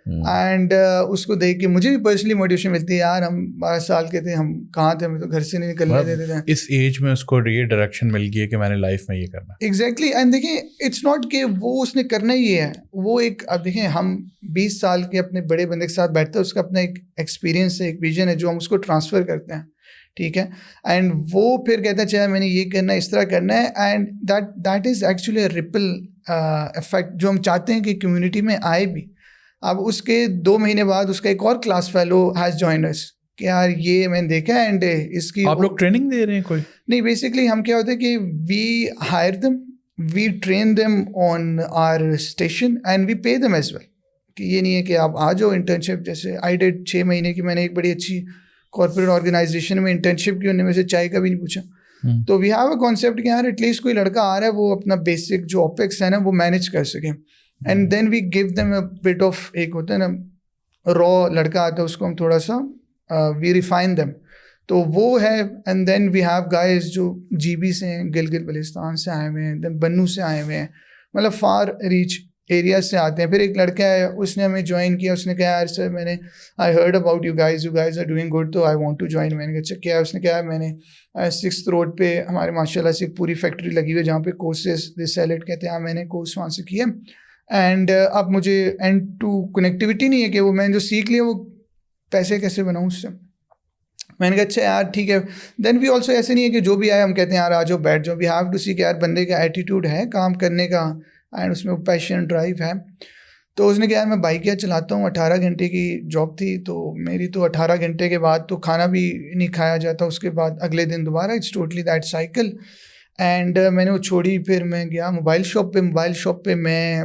اینڈ اس کو دیکھ کے مجھے بھی پرسنلی موٹیویشن ملتی ہے, یار ہم 12 سال کے تھے, ہم کہاں تھے, ہمیں تو گھر سے نہیں نکلنے دیتے تھے. اس ایج میں اس کو یہ ڈائریکشن مل گئی ہے کہ میں نے لائف میں یہ کرنا. ایگزیکٹلی. اینڈ دیکھیں اٹس ناٹ کہ وہ اس نے کرنا ہی ہے, وہ ایک اب دیکھیں ہم 20 سال کے اپنے بڑے بندے کے ساتھ بیٹھتے ہیں, اس کا اپنا ایک ایکسپیرینس ہے, ایک ویژن ہے جو ہم اس کو ٹرانسفر کرتے ہیں, ٹھیک ہے. اینڈ وہ پھر کہتا ہے چاہے میں نے یہ کرنا ہے, اس طرح کرنا ہے. And that is actually a ripple effect جو ہم چاہتے ہیں کہ کمیونٹی میں آئے بھی. اب اس کے 2 مہینے بعد اس کا ایک اور کلاس فیلو ہیز جوائنڈ اس کہ یار یہ میں نے دیکھا ہے اینڈ اس کی. آپ لوگ ٹریننگ دے رہے ہیں کوئی؟ نہیں, بیسکلی ہم کیا ہوتا ہے کہ we hire them, we train them on our station and we pay them as well. کہ یہ نہیں ہے کہ آپ آ جاؤ انٹرنشپ. جیسے آئی ڈیڈ 6 مہینے کی میں نے ایک بڑی اچھی کارپوریٹ آرگنائزیشن میں انٹرنشپ کی, انہوں نے مجھے چائے کا بھی نہیں پوچھا. تو وی ہیو اے کانسیپٹ کہ یار ایٹ لیسٹ کوئی لڑکا آ رہا ہے وہ اپنا بیسک جو اوپیکس ہے نا وہ مینیج کر سکے. And then we gave them a bit of, ایک ہوتا ہے نا را لڑکا آتا ہے اس کو ہم تھوڑا سا وی ریفائن دیم. تو وہ ہے. And then we have guys جو جی بی سے ہیں, گلگت بلتستان سے آئے ہوئے ہیں, دین بنو سے آئے ہوئے ہیں, مطلب فار ریچ ایریاز سے آتے ہیں. پھر ایک لڑکا ہے اس نے ہمیں جوائن کیا, اس نے کہا یار سر میں نے I heard about you guys are doing good تو آئی وانٹ ٹو جوائن. میں نے کہا اچھا کیا ہے؟ اس نے کہا میں نے 6th روڈ پہ ہمارے ماشاء اللہ سے ایک پوری فیکٹری لگی ہوئی ہے جہاں پہ کورسز دے سیلیٹ کہتے ہیں, میں نے کورس وہاں سے کیا. اینڈ اب مجھے اینڈ ٹو کنیکٹیوٹی نہیں ہے کہ وہ میں نے جو سیکھ لیا وہ پیسے کیسے بناؤں اس سے. میں نے کہا اچھا یار ٹھیک ہے. دین وی آلسو ایسے نہیں ہے کہ جو بھی آئے ہم کہتے ہیں یار آ جاؤ بیٹھ جاؤ. وی ہیو ٹو سی کہ یار بندے کا ایٹیٹیوڈ ہے کام کرنے کا اینڈ اس میں پیشن ڈرائیو ہے. تو اس نے کہا یار میں بائکیں چلاتا ہوں, 18 گھنٹے کی جاب تھی تو میری, تو 18 گھنٹے کے بعد تو کھانا بھی نہیں کھایا جاتا, اس کے بعد اگلے دن دوبارہ, it's totally that cycle. And میں نے وہ چھوڑی. پھر میں گیا موبائل شاپ پہ میں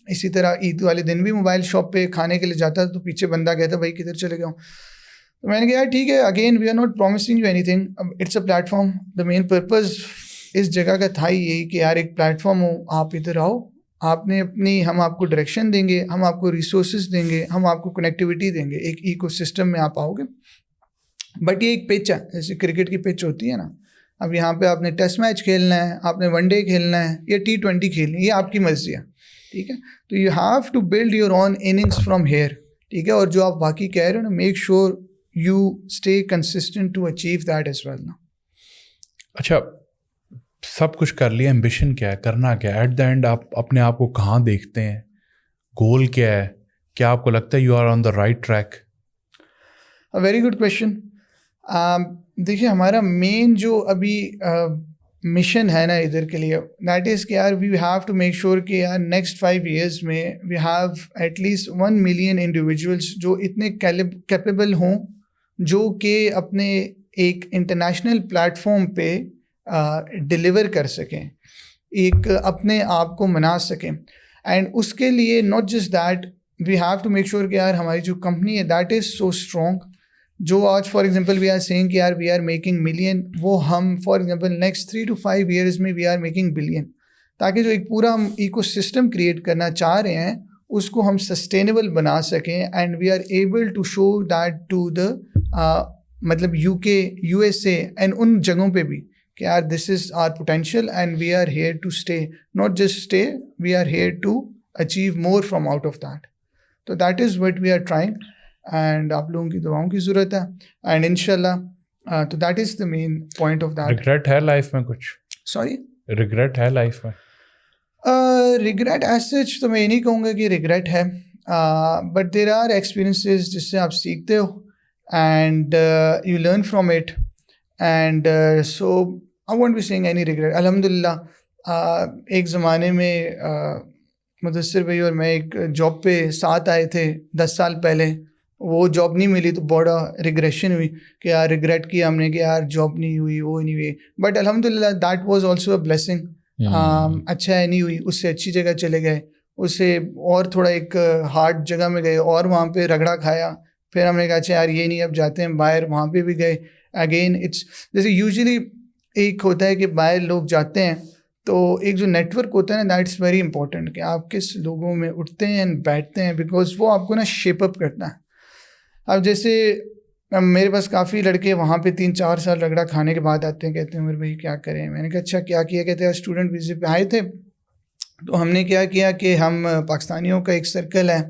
اسی طرح عید والے دن بھی موبائل شاپ پہ کھانے کے لیے جاتا تو پیچھے بندہ کہتا بھائی کدھر چلے گیا ہوں. تو میں نے کہا یار ٹھیک ہے, again we are not promising you anything, it's a platform. The main purpose اس جگہ کا تھا یہی کہ یار ایک پلیٹ فارم ہو, آپ ادھر آؤ, آپ نے اپنی, ہم آپ کو ڈائریکشن دیں گے, ہم آپ کو ریسورسز دیں گے, ہم آپ کو کنیکٹیوٹی دیں گے, ایک ایکو سسٹم میں آپ آؤ گے. بٹ یہ ایک پچ ہے, جیسے کرکٹ کی پچ ہوتی ہے نا, اب یہاں پہ آپ نے ٹیسٹ میچ کھیلنا ہے, آپ نے ون ڈے کھیلنا ہے یا T20 کھیلنی ہے, یہ آپ کی مرضی ہے, ٹھیک ہے. تو you have to build your own innings from here, ٹھیک ہے. اور جو آپ واقعی کہہ رہے ہو نا, make sure you stay consistent to achieve that as well نا. اچھا سب کچھ کر لیا, ایمبیشن کیا ہے, کرنا کیا ہے ایٹ دا اینڈ, آپ اپنے آپ کو کہاں دیکھتے ہیں, گول کیا ہے, کیا آپ کو لگتا ہے you are on the right track? Very good question. دیکھیے ہمارا مین جو ابھی مشن ہے نا ادھر کے لیے, دیٹ از کہ یار we have to make sure کہ یار نیکسٹ 5 years میں we have at least 1 million individuals جو اتنے کیپیبل ہوں, جو کہ اپنے ایک انٹرنیشنل پلیٹ فارم پہ ڈلیور کر سکیں, ایک اپنے آپ کو منا سکیں. اینڈ اس کے لیے not just that, we have to make sure کہ یار ہماری جو کمپنی ہے دیٹ از سو اسٹرانگ, جو آج for example we are seeing کہ یار وی آر میکنگ ملین, وہ ہم for example next 3 to 5 years میں وی آر میکنگ بلین, تاکہ جو ایک پورا ہم ایکو سسٹم کریٹ کرنا چاہ رہے ہیں اس کو ہم سسٹینیبل بنا سکیں. And we are able to show that to the مطلب UK, USA اینڈ ان جگہوں پہ بھی کہ یار this is our potential and we are here to stay, not just stay, we are here to achieve more from out of that. تو that is what we are trying, and آپ لوگوں کی دعاؤں کی ضرورت ہے. اینڈ ان شاء اللہ تو that is the main point of that. Regret ہے لائف میں کچھ؟ سوری, ریگریٹ ہے لائف میں؟ ریگریٹ ایز سچ تو میں یہ نہیں کہوں گا کہ ریگریٹ ہے, بٹ دیر آر ایکسپیرینسز جس سے آپ سیکھتے ہو and you learn from it. And so I won't be saying any regret. الحمد للہ ایک زمانے میں مدثر بھائی اور میں ایک جاب پہ ساتھ آئے تھے 10 سال پہلے, وہ جاب نہیں ملی تو بڑا ریگریشن ہوئی کہ یار ریگریٹ کیا ہم نے کہ یار جاب نہیں ہوئی, وہ نہیں ہوئی. بٹ الحمد للہ that was also a blessing. اچھا ہے نہیں ہوئی, اس سے اچھی جگہ چلے گئے, اس سے اور تھوڑا ایک ہارڈ جگہ میں گئے اور وہاں پہ رگڑا کھایا. پھر ہم نے کہا اچھا یار یہ نہیں, اب جاتے ہیں باہر, وہاں پہ بھی گئے. اگین اٹس جیسے یوزلی ایک ہوتا ہے کہ باہر لوگ جاتے ہیں تو ایک جو نیٹ ورک ہوتا ہے نا, دیٹس ویری امپورٹنٹ کہ آپ کس لوگوں میں اٹھتے ہیں اینڈ بیٹھتے ہیں, بیکاز وہ آپ کو نا شیپ اپ کرتا ہے. اب جیسے میرے پاس کافی لڑکے وہاں پہ 3-4 سال رگڑا کھانے کے بعد آتے ہیں, کہتے ہیں عمر بھائی کیا کریں. میں نے کہا اچھا کیا کیا, کہتے ہیں اسٹوڈنٹ ویزے پہ آئے تھے. تو ہم نے کیا کیا کہ ہم پاکستانیوں کا ایک سرکل ہے,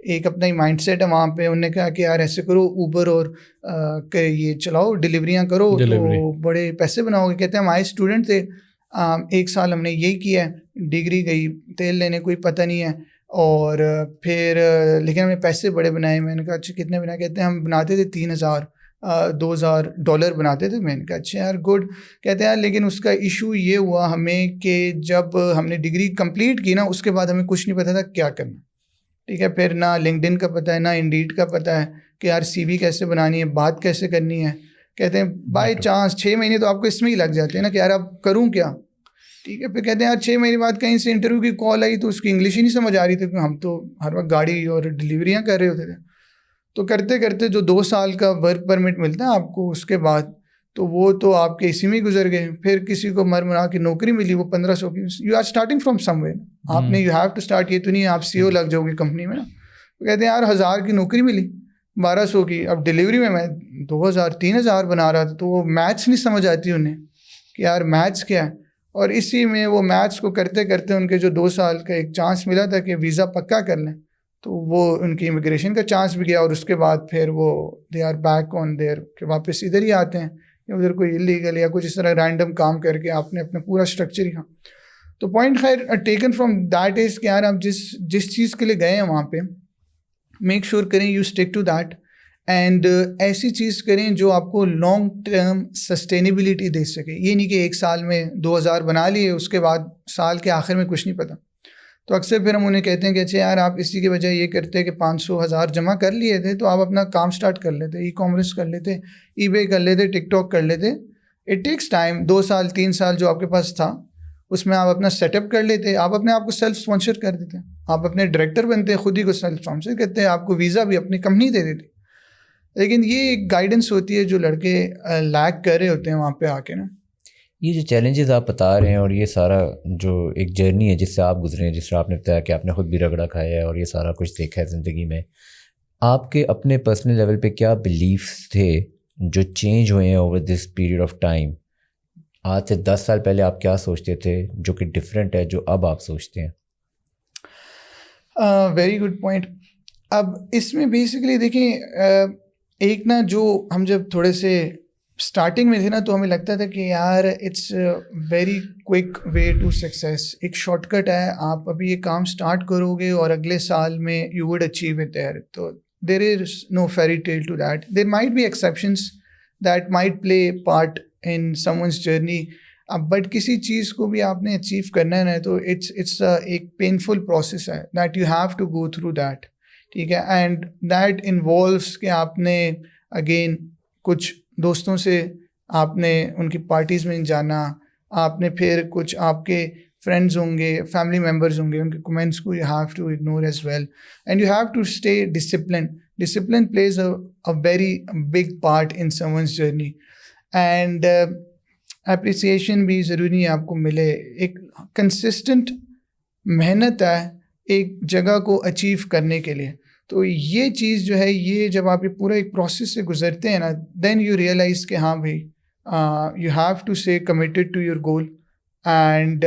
ایک اپنا ہی مائنڈ سیٹ ہے وہاں پہ. انہوں نے کہا کہ یار ایسے کرو, اوبر اور کہ یہ چلاؤ, ڈلیوریاں کرو تو بڑے پیسے بناؤ گے. کہتے ہیں ہم آئے اسٹوڈنٹ تھے, 1 سال ہم نے یہی کیا ہے, ڈگری گئی تیل لینے کوئی پتہ نہیں ہے, اور پھر لیکن ہم نے پیسے بڑے بنائے. میں نے کہا اچھا کتنے بنائے, کہتے ہیں ہم بناتے تھے 3,000, $2,000 بناتے تھے. میں نے کہا اچھا یار گڈ. کہتے ہیں یار لیکن اس کا ایشو یہ ہوا ہمیں کہ جب ہم نے ڈگری کمپلیٹ کی نا اس کے بعد ہمیں کچھ نہیں پتا تھا کیا کرنا. ٹھیک ہے, پھر نہ لنکڈن کا پتہ ہے نہ انڈیڈ کا پتہ ہے کہ یار سی وی کیسے بنانی ہے, بات کیسے کرنی ہے. کہتے ہیں بائی چانس 6 مہینے تو آپ کو اس میں ہی لگ جاتے ہیں نا کہ یار اب کروں کیا. ٹھیک ہے, پھر کہتے ہیں یار 6 مہینے بعد کہیں سے انٹرویو کی کال آئی تو اس کی انگلش ہی نہیں سمجھ آ رہی تھی, کیونکہ ہم تو ہر وقت گاڑی اور ڈلیوریاں کر رہے ہوتے تھے. تو کرتے کرتے جو 2 سال کا ورک پرمٹ ملتا ہے آپ کو اس کے بعد, تو وہ تو آپ کے اسی میں گزر گئے. پھر کسی کو مرا کے نوکری ملی وہ 1500 کی. You are starting from somewhere, آپ نے یو ہیو ٹو اسٹارٹ. یہ تو نہیں آپ CEO لگ جاؤ گے کمپنی میں نا. تو کہتے ہیں یار 1000 کی نوکری ملی 1200 کی. اب ڈلیوری میں 2000 3000 بنا رہا تھا, تو وہ میتھس نہیں سمجھ آتی انہیں کہ یار میتھس کیا ہے. اور اسی میں وہ میتھس کو کرتے کرتے ان کے جو 2 سال کا ایک چانس ملا تھا کہ ویزا پکا کر لیں, تو وہ ان کی امیگریشن کا چانس بھی گیا. اور اس کے بعد پھر وہ they are back on there کہ واپس ادھر ہی آتے ہیں, یا ادھر کوئی انلیگل یا کچھ اس طرح رینڈم کام کر کے آپ نے اپنا پورا اسٹرکچر ہی. ہاں, تو پوائنٹ خیر ٹیکن فرام دیٹ از کہ یار آپ جس چیز کے لیے گئے ہیں وہاں پہ میک شیور کریں you stick to that, and ایسی چیز کریں جو آپ کو لانگ ٹرم سسٹینیبلٹی دے سکے. یہ نہیں کہ 1 سال میں 2000 بنا لیے اس کے بعد سال کے آخر میں کچھ نہیں پتا. تو اکثر پھر ہم انہیں کہتے ہیں کہ اچھا یار آپ اسی کے بجائے یہ کرتے کہ 500,000 جمع کر لیے تھے تو آپ اپنا کام سٹارٹ کر لیتے, ای کامرس کر لیتے, ای بے کر لیتے, ٹک ٹاک کر لیتے. It takes time. 2 سال 3 سال جو آپ کے پاس تھا اس میں آپ اپنا سیٹ اپ کر لیتے, آپ اپنے آپ کو سیلف اسپانسر کر دیتے, آپ اپنے ڈائریکٹر بنتے, خود ہی کو سیلف اسپانسر کرتے, آپ کو ویزا بھی اپنی کمپنی دے دیتی. لیکن یہ ایک گائیڈنس ہوتی ہے جو لڑکے لیک کر رہے ہوتے ہیں وہاں پہ آ کے نا. یہ جو چیلنجز آپ بتا رہے ہیں اور یہ سارا جو ایک جرنی ہے جس سے آپ گزرے ہیں, جس طرح آپ نے بتایا کہ آپ نے خود بھی رگڑا کھایا ہے اور یہ سارا کچھ دیکھا ہے زندگی میں, آپ کے اپنے پرسنل لیول پہ کیا بلیفس تھے جو چینج ہوئے ہیں over this period of time? آج سے 10 سال پہلے آپ کیا سوچتے تھے جو کہ ڈفرینٹ ہے جو اب آپ سوچتے ہیں؟ Very good point. اب اس میں بیسکلی دیکھیں ایک نا جو ہم جب تھوڑے سے اسٹارٹنگ میں تھے نا تو ہمیں لگتا تھا کہ یار it's very quick way to success, ایک شارٹ کٹ ہے, آپ ابھی یہ کام اسٹارٹ کرو گے اور اگلے سال میں you would achieve it there. تو there is no fairy tale to that. There might be exceptions that might play part in someone's journey. اب بٹ کسی چیز کو بھی آپ نے اچیو کرنا ہے نا تو اٹس ایک پینفل پروسیس ہے that you have to go through that. ٹھیک ہے, اینڈ دیٹ انوالوس کہ آپ نے اگین کچھ دوستوں سے آپ نے ان کی پارٹیز میں جانا, آپ نے پھر کچھ آپ کے فرینڈز ہوں گے, فیملی ممبرز ہوں گے, ان کے کمنٹس کو you have to ignore as well, and you have to stay discipline. Discipline plays a very big part in someone's journey. And appreciation بھی ضروری ہے آپ کو ملے. ایک کنسسٹنٹ محنت ہے ایک جگہ کو اچیو کرنے کے لیے. تو یہ چیز جو ہے یہ جب آپ یہ پورا ایک پروسیس سے گزرتے ہیں نا دین یو ریئلائز کہ ہاں بھائی you have to stay committed to your goal, and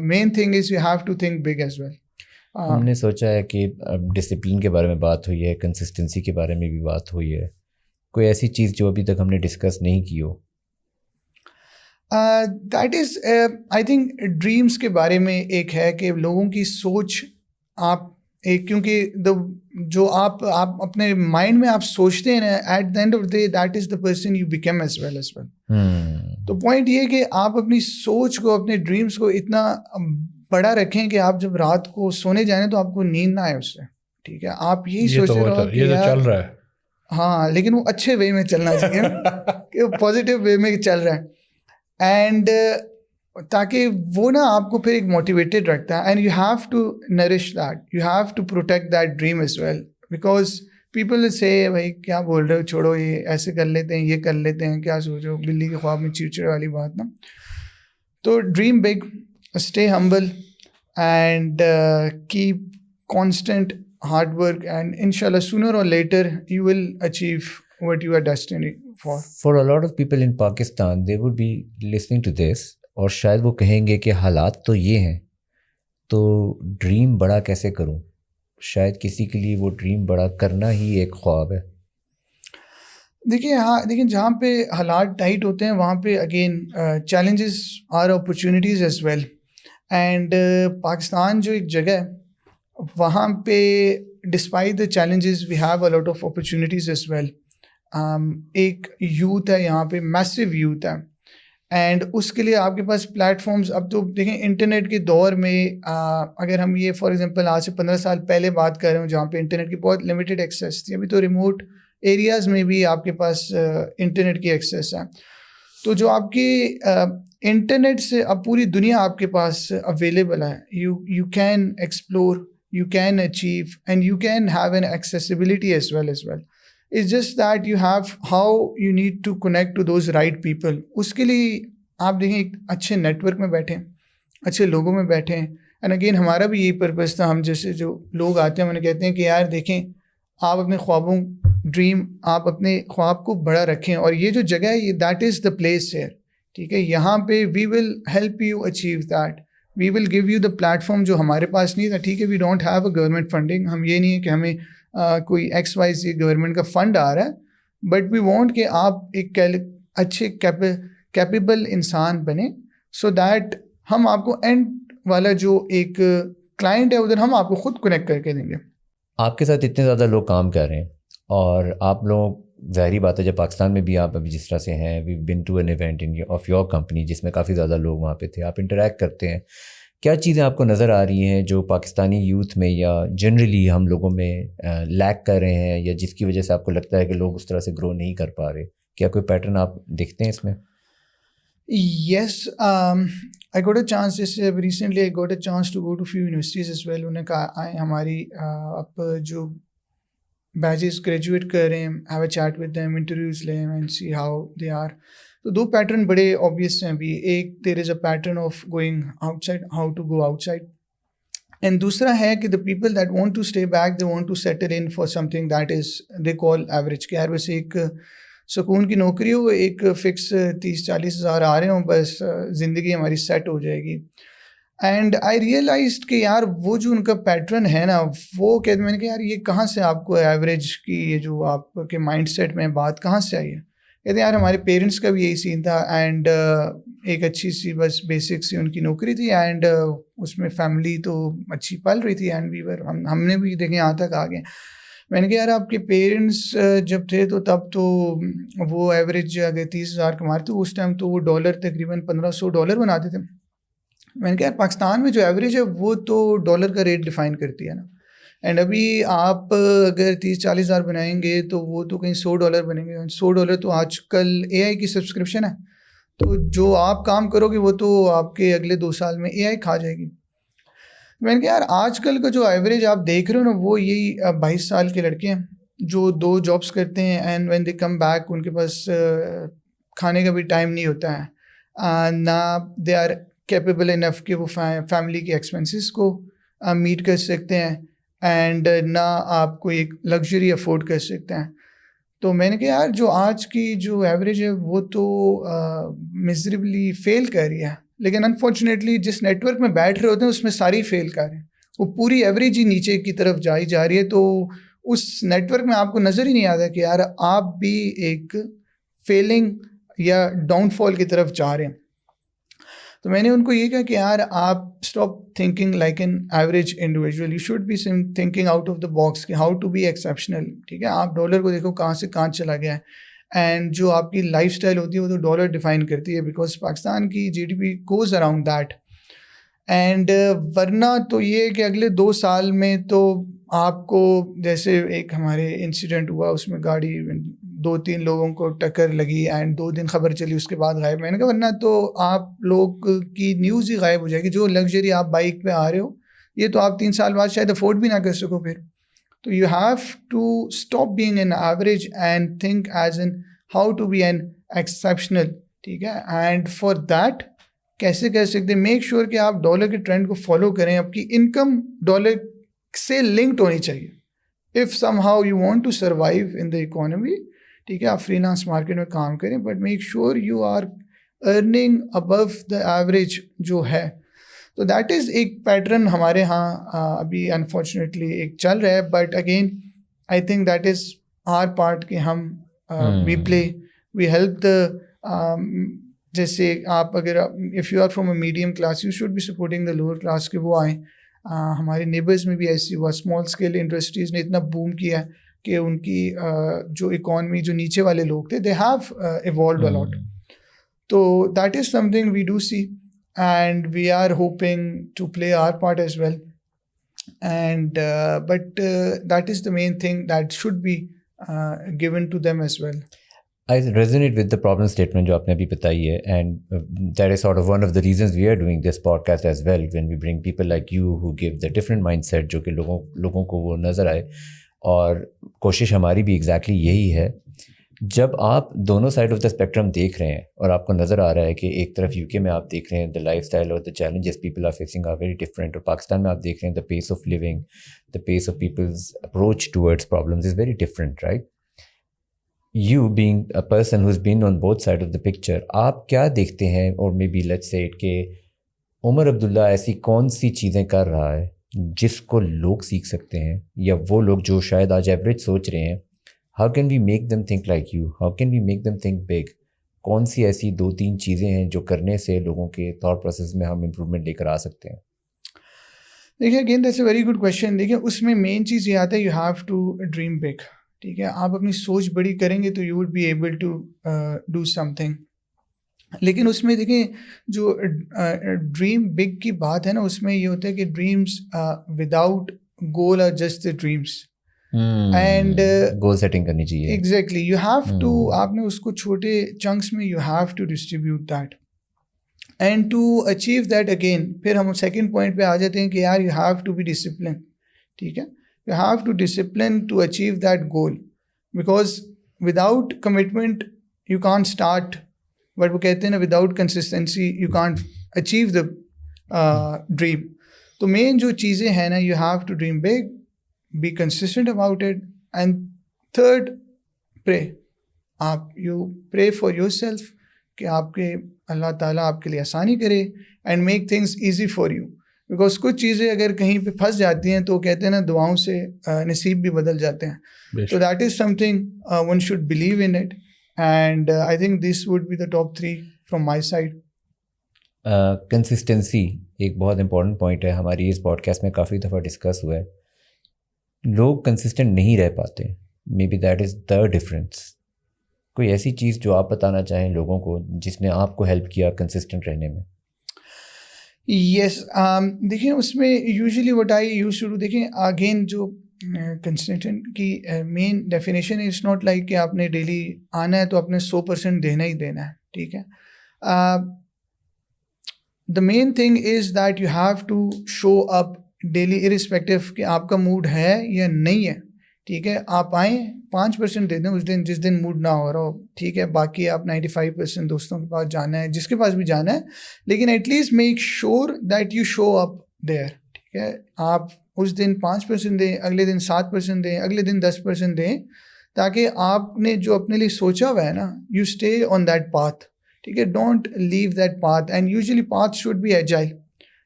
main thing is you have to think big as well. ہم نے سوچا ہے کہ ڈسپلن کے بارے میں بات ہوئی ہے, کنسسٹنسی کے بارے میں بھی بات ہوئی ہے, کوئی ایسی چیز جو ابھی تک ہم نے ڈسکس نہیں کی ہو؟ That is I think dreams کے بارے میں ایک ہے کہ لوگوں کی سوچ آپ ایک, کیونکہ جو آپ اپنے مائنڈ میں آپ سوچتے ہیں نا at the end of day that is the person you become as well. تو پوائنٹ یہ کہ آپ اپنی سوچ کو اپنے ڈریمس کو اتنا بڑا رکھیں کہ آپ جب رات کو سونے جائیں تو آپ کو نیند نہ آئے اس سے. ٹھیک ہے, آپ یہی سوچتے رہو کہ یہ تو چل رہا ہے. ہاں, لیکن وہ اچھے وے میں چلنا چاہیے کہ وہ پازیٹیو وے میں چل رہا ہے, اینڈ تاکہ وہ نا آپ کو پھر ایک موٹیویٹیڈ رکھتا ہے. And you have to nurture that, you have to protect that dream as well, because people say بھائی کیا بول رہے ہو, چھوڑو یہ ایسے کر لیتے ہیں, یہ کر لیتے ہیں, کیا سوچو, بلی کے خواب میں چڑچڑ والی بات نا. تو dream big, stay humble, and keep constant hard work, and ان شاء اللہ sooner or later you will achieve what you are destined for. For a lot of people in Pakistan, they would be listening to this اور شاید وہ کہیں گے کہ حالات تو یہ ہیں, تو ڈریم بڑا کیسے کروں؟ شاید کسی کے لیے وہ ڈریم بڑا کرنا ہی ایک خواب ہے. دیکھیے ہاں, لیکن جہاں پہ حالات ٹائٹ ہوتے ہیں وہاں پہ again challenges are opportunities as well. And Pakistan جو ایک جگہ ہے وہاں پہ despite the challenges we have a lot of opportunities as well. ایک یوتھ ہے یہاں پہ, میسو یوتھ ہے, اینڈ اس کے لیے آپ کے پاس پلیٹ فارمز, اب تو دیکھیں انٹرنیٹ کے دور میں اگر ہم یہ فار ایگزامپل آج سے 15 سال پہلے بات کر رہے ہوں جہاں پہ انٹرنیٹ کی بہت لمیٹیڈ ایکسیس تھی, ابھی تو ریموٹ ایریاز میں بھی آپ کے پاس انٹرنیٹ کی ایکسیس ہے. تو جو آپ کے انٹرنیٹ سے اب پوری دنیا آپ کے پاس اویلیبل ہے, you can explore, you can achieve, and you can have an accessibility as well. It's just that you have how you need to connect to those right people. اس کے لیے آپ دیکھیں ایک اچھے نیٹ ورک میں بیٹھیں, اچھے لوگوں میں بیٹھیں. اینڈ اگین ہمارا بھی یہی پرپز تھا, ہم جیسے جو لوگ آتے ہیں انہیں کہتے ہیں کہ یار دیکھیں آپ اپنے خوابوں ڈریم, آپ اپنے خواب کو بڑا رکھیں, اور یہ جو جگہ ہے یہ that is the place here, ٹھیک ہے, یہاں پہ we will help you achieve that, we will give you the platform جو ہمارے پاس نہیں تھا. ٹھیک ہے, we don't have a government funding, ہم یہ نہیں ہے کہ ہمیں کوئی ایکس وائی زی گورنمنٹ کا فنڈ آ رہا ہے, بٹ وی وانٹ کہ آپ ایک اچھے کیپیبل انسان بنیں, سو دیٹ ہم آپ کو اینڈ والا جو ایک کلائنٹ ہے ادھر ہم آپ کو خود کنیکٹ کر کے دیں گے. آپ کے ساتھ اتنے زیادہ لوگ کام کر رہے ہیں, اور آپ لوگ ظاہری بات ہے جب پاکستان میں بھی آپ ابھی جس طرح سے ہیں, we been to an event of your company جس میں کافی زیادہ لوگ وہاں پہ تھے, آپ انٹریکٹ کرتے ہیں, کیا چیزیں آپ کو نظر آ رہی ہیں جو پاکستانی یوتھ میں یا جنرلی ہم لوگوں میں لیک کر رہے ہیں, یا جس کی وجہ سے آپ کو لگتا ہے کہ لوگ اس طرح سے گرو نہیں کر پا رہے؟ کیا کوئی پیٹرن آپ دیکھتے ہیں اس میں؟ Yes, I got a chance, جیسے recently I got a chance to go to few universities as well. انہوں نے کہا آئیں ہماری اب جو بیچز گریجویٹ کر رہے ہیں, have a chat with them, interviews لیں and see how they are. تو دو پیٹرن بڑے آبویس ہیں ابھی. ایک there is a pattern of going outside, how to go outside, and دوسرا ہے کہ the people that want to stay back, they want to settle in for something that is they call average, کہ یار بس ایک سکون کی نوکری ہو, ایک فکس 30-40 ہزار آ رہے ہوں, بس زندگی ہماری سیٹ ہو جائے گی. اینڈ آئی ریئلائزڈ کہ یار وہ جو ان کا پیٹرن ہے نا, وہ کہتے میں نے کہا یار یہ کہاں سے آپ کو ایوریج کی یہ جو آپ کے مائنڈ سیٹ میں بات کہاں سے آئی ہے. کہتے ہیں یار ہمارے پیرنٹس کا بھی یہی سین تھا, اینڈ ایک اچھی سی بس بیسک سی ان کی نوکری تھی, اینڈ اس میں فیملی تو اچھی پل رہی تھی, اینڈ ویور ہم نے بھی دیکھیں یہاں تک آ گئے. میں نے کہا یار آپ کے پیرنٹس جب تھے تو تب تو وہ ایوریج اگر 30,000 کماتے تو اس ٹائم تو وہ ڈالر تقریباً $1,500 بناتے تھے. میں نے کہا یار پاکستان میں جو ایوریج ہے وہ تو ڈالر کا ریٹ ڈیفائن کرتی ہے نا, اینڈ ابھی آپ اگر 30-40 ہزار بنائیں گے تو وہ تو کہیں $100 بنیں گے. $100 تو آج کل اے آئی کی سبسکرپشن ہے, تو جو آپ کام کرو گے وہ تو آپ کے اگلے 2 سال میں اے آئی کھا جائے گی. میں نے کہا یار آج کل کا جو ایوریج آپ دیکھ رہے ہو نا, وہ یہی 22 سال کے لڑکے ہیں جو 2 جابس کرتے ہیں, and when they come back in کے پاس کھانے کا بھی ٹائم نہیں ہوتا ہے, نہ دے آر کیپیبل انف کہ وہ فیملی کے ایکسپینسز کو میٹ کر سکتے ہیں, اینڈ نہ آپ کو ایک لگژری افورڈ کر سکتے ہیں. تو میں نے کہا یار جو آج کی جو ایوریج ہے وہ تو میزریبلی فیل کر رہی ہے, لیکن انفارچونیٹلی جس نیٹ ورک میں بیٹھ رہے ہوتے ہیں اس میں ساری فیل کر رہے ہیں, وہ پوری ایوریج ہی نیچے کی طرف جائی جا رہی ہے. تو اس نیٹ ورک میں آپ کو نظر ہی نہیں آتا کہ یار آپ بھی ایک فیلنگ یا ڈاؤن فال کی طرف جا رہے ہیں. تو میں نے ان کو یہ کہا کہ یار آپ stop thinking like an average individual, you should be thinking out of the box کہ ہاؤ ٹو بی ایکسیپشنل. ٹھیک ہے, آپ ڈالر کو دیکھو کہاں سے کہاں چلا گیا ہے, اینڈ جو آپ کی لائف اسٹائل ہوتی ہے وہ تو ڈالر ڈیفائن کرتی ہے, بیکاز پاکستان کی GDP goes around that. And ورنہ تو یہ ہے کہ اگلے 2 سال میں تو آپ کو جیسے ایک ہمارے انسیڈنٹ ہوا, اس میں گاڑی 2-3 لوگوں کو ٹکر لگی, اینڈ 2 دن خبر چلی, اس کے بعد غائب. میں نے کہا ورنہ تو آپ لوگ کی نیوز ہی غائب ہو جائے گی. جو لگژری آپ بائک پہ آ رہے ہو یہ تو آپ 3 سال بعد شاید افورڈ بھی نہ کر سکو پھر. تو you have to stop being an average and think as an how to be an exceptional. ٹھیک ہے, اینڈ فار دیٹ کیسے کر سکتے ہیں, میک شیور کہ آپ ڈالر کے ٹرینڈ کو فالو کریں. آپ کی انکم ڈالر سے لنکڈ ہونی چاہیے. If somehow you want to survive in the economy, ٹھیک ہے, آپ فری لانس مارکیٹ میں کام کریں, but make sure you are earning above the average جو ہے. تو دیٹ از ایک پیٹرن ہمارے ہاں ابھی انفارچونیٹلی ایک چل رہا ہے, but again I think that is our part کہ ہم وی پلے وی ہیلپ دا, جیسے آپ اگر if you are from a medium class you should be supporting the lower class کہ وہ آئیں. ہمارے نیبرز میں بھی ایسی ہوا, اسمال اسکیل انڈسٹریز نے اتنا بوم کیا ہے, کہ ان کی جو اکانومی جو نیچے والے لوگ تھے دے ہیو ایوالوڈ الاٹ. تو that is something we do see and we are hoping to play our part as well. And but that is the main thing that should be given to them as well. I resonate with the problem statement جو آپ نے ابھی بتائی ہے, and that is sort of one of the reasons we are doing this podcast as well, when we bring people like you who give the different mindset جو کہ لوگوں کو وہ نظر آئے. اور کوشش ہماری بھی exactly یہی ہے. جب آپ دونوں سائڈ آف دا اسپیکٹرم دیکھ رہے ہیں اور آپ کو نظر آ رہا ہے کہ ایک طرف یو کے میں آپ دیکھ رہے ہیں دا لائف اسٹائل اور the challenges people are facing are very different, اور پاکستان میں آپ دیکھ رہے ہیں the pace of living, the pace of people's approach towards problems is very different, right. You being a person who is been on both side of the picture, آپ کیا دیکھتے ہیں, اور maybe let's say it کہ عمر عبداللہ ایسی کون سی چیزیں کر رہا ہے جس کو لوگ سیکھ سکتے ہیں, یا وہ لوگ جو شاید آج ایوریج سوچ رہے ہیں, how can we make them think like you, how can we make them think big, کون سی ایسی 2-3 چیزیں ہیں جو کرنے سے لوگوں کے تھاٹ پروسیس میں ہم امپرومنٹ لے کر آ سکتے ہیں؟ دیکھیے again that's a very good question. دیکھیے اس میں مین چیز یہ آتا ہے you have to dream big. ٹھیک ہے, آپ اپنی سوچ بڑی کریں گے تو you would be able to do something. لیکن اس میں دیکھیں جو ڈریم بگ کی بات ہے نا, اس میں یہ ہوتا ہے کہ dreams without goal are just the dreams. And goal setting کرنی چاہیے. ایگزیکٹلی یو ہیو ٹو, آپ نے اس کو چھوٹے چنکس میں you have to distribute that and to achieve that. Again پھر ہم سیکنڈ پوائنٹ پہ آ جاتے ہیں کہ یار you have to be discipline. ٹھیک ہے, you have to discipline to achieve that goal, because without commitment you can't start. But وہ کہتے ہیں نا without consistency you can't achieve the dream. تو مین جو چیزیں ہیں نا, you have to dream big, be consistent about it, and third, pray. You pray for yourself کہ آپ کے اللہ تعالیٰ آپ کے لیے آسانی کرے and make things easy for you, because کچھ چیزیں اگر کہیں پہ پھنس جاتی ہیں تو کہتے ہیں نا دعاؤں سے نصیب بھی بدل جاتے ہیں. So that is something one should believe in it, and I think this would be the top 3 from my side. Consistency ایک بہت امپورٹنٹ پوائنٹ ہے, ہماری اس پوڈ کاسٹ میں کافی دفعہ ڈسکس ہوا ہے. لوگ کنسسٹنٹ نہیں رہ پاتے, maybe that is the difference. کوئی ایسی چیز جو آپ بتانا چاہیں لوگوں کو جس نے آپ کو ہیلپ کیا کنسسٹنٹ رہنے میں؟ یس, دیکھیں اس میں usually what I used to do, دیکھیں اگین جو کنسسٹنٹ کی main definition it's not like کہ آپ نے ڈیلی آنا ہے تو آپ نے 100% دینا ہی دینا ہے. ٹھیک ہے, the main thing is that you have to show up daily irrespective کہ آپ کا موڈ ہے یا نہیں ہے. ٹھیک ہے, آپ آئیں 5% دے دیں اس دن جس دن موڈ نہ ہو رہا ہو. ٹھیک ہے, باقی آپ 95% دوستوں کے پاس جانا ہے, جس کے پاس بھی جانا ہے, لیکن at least make sure that you show up there. ٹھیک ہے, آپ اس دن 5% دیں, اگلے دن 7% دیں, اگلے دن 10% دیں, تاکہ آپ نے جو اپنے لیے سوچا ہوا ہے نا you stay on that path. ٹھیک ہے, don't leave that path, and usually path should be agile.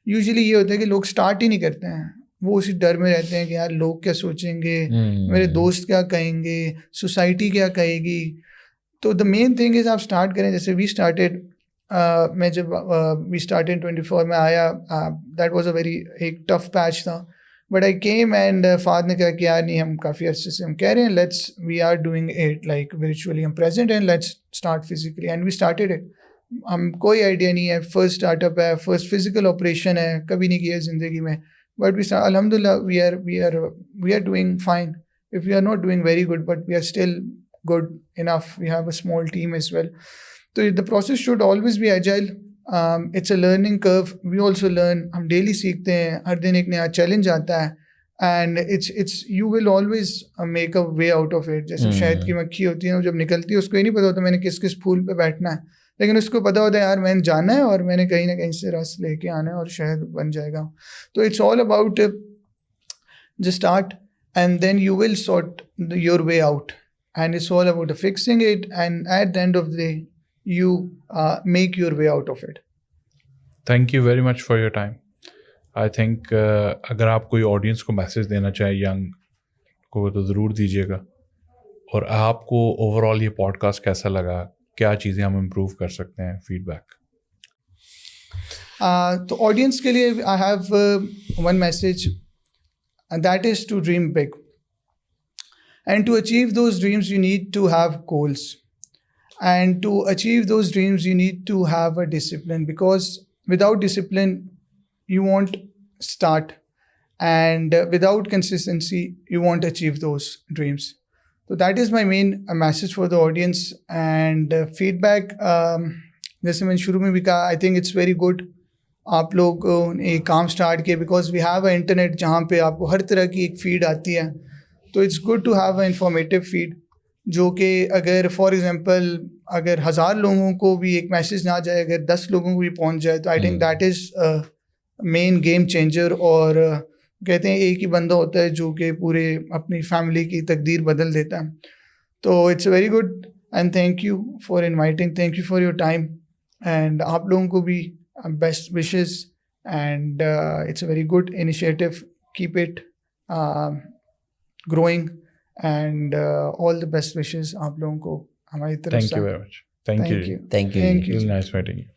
Usually یہ ہوتا ہے کہ لوگ اسٹارٹ ہی نہیں کرتے ہیں, وہ اسی ڈر میں رہتے ہیں کہ یار لوگ کیا سوچیں گے, میرے دوست کیا کہیں گے, سوسائٹی کیا کہے گی. تو دا مین تھنگ از آپ اسٹارٹ کریں. جیسے وی اسٹارٹیڈ, میں جب وی اسٹارٹیڈ 24 میں آیا, دیٹ واز اے ویری ایک ٹف پیچ تھا, بٹ آئی کیم اینڈ فاد نے کہا کہ یار نہیں, ہم کافی عرصے سے ہم کہہ رہے ہیں let's we are doing it like virtually, ہم پریزنٹ ہیں, let's start physically, and we started it. ہم کوئی آئیڈیا نہیں ہے, فرسٹ اسٹارٹ اپ ہے, فرسٹ فزیکل آپریشن ہے, کبھی نہیں کیا زندگی میں, بٹ الحمد للہ we are doing fine. If we are not doing very good but we are still good enough. We have a small team as well. So the process should always be agile. It's a learning curve. We also learn. ہم daily سیکھتے ہیں, ہر دن ایک نیا challenge آتا ہے, and it's you will always make a way out of it. جیسے شہد کی مکھی ہوتی ہے, جب نکلتی ہے اس کو یہ نہیں پتا ہوتا میں نے کس کس پھول پہ بیٹھنا ہے, لیکن اس کو پتا ہوتا ہے یار میں نے جانا ہے اور میں نے کہیں نہ کہیں سے رس لے کے آنا ہے اور شہد بن جائے گا. تو it's all about just start and then you will sort your way out. And it's all about fixing it, and at the end of the day you make your way out of it. Thank you very much for your time. I think اگر آپ کوئی audience کو message دینا چاہیں young کو تو ضرور دیجیے گا. اور آپ کو اوور آل یہ پوڈ کاسٹ کیسا لگا, کیا چیزیں ہم امپروو کر سکتے ہیں, فیڈ بیک. تو آڈینس کے لیے I have one message, and that is to dream big. And to achieve those dreams, you need to have goals. And to achieve those dreams, you need to have a discipline, because without discipline, you won't start. And without consistency, you won't achieve those dreams. So that is my main message for the audience. And feedback, جیسے میں نے شروع میں بھی کہا, I think it's very good آپ لوگ نے ایک کام اسٹارٹ کیا, because we have a internet جہاں پہ آپ کو ہر طرح کی ایک فیڈ آتی ہے. تو it's good to have a informative feed, جو کہ اگر فار ایگزامپل اگر 1000 لوگوں کو بھی ایک میسیج نہ جائے, اگر 10 لوگوں کو بھی پہنچ جائے, تو I think that is main game changer. اور کہتے ہیں ایک ہی بندہ ہوتا ہے جو کہ پورے اپنی فیملی کی تقدیر بدل دیتا ہے. تو it's very good and thank you for inviting, thank you for your time. And آپ لوگوں کو بھی best wishes, and it's a very good initiative, keep it growing, and all the best wishes آپ لوگوں کو ہماری طرف سے. Thank you very much. Thank you. Thank you. It was nice meeting you.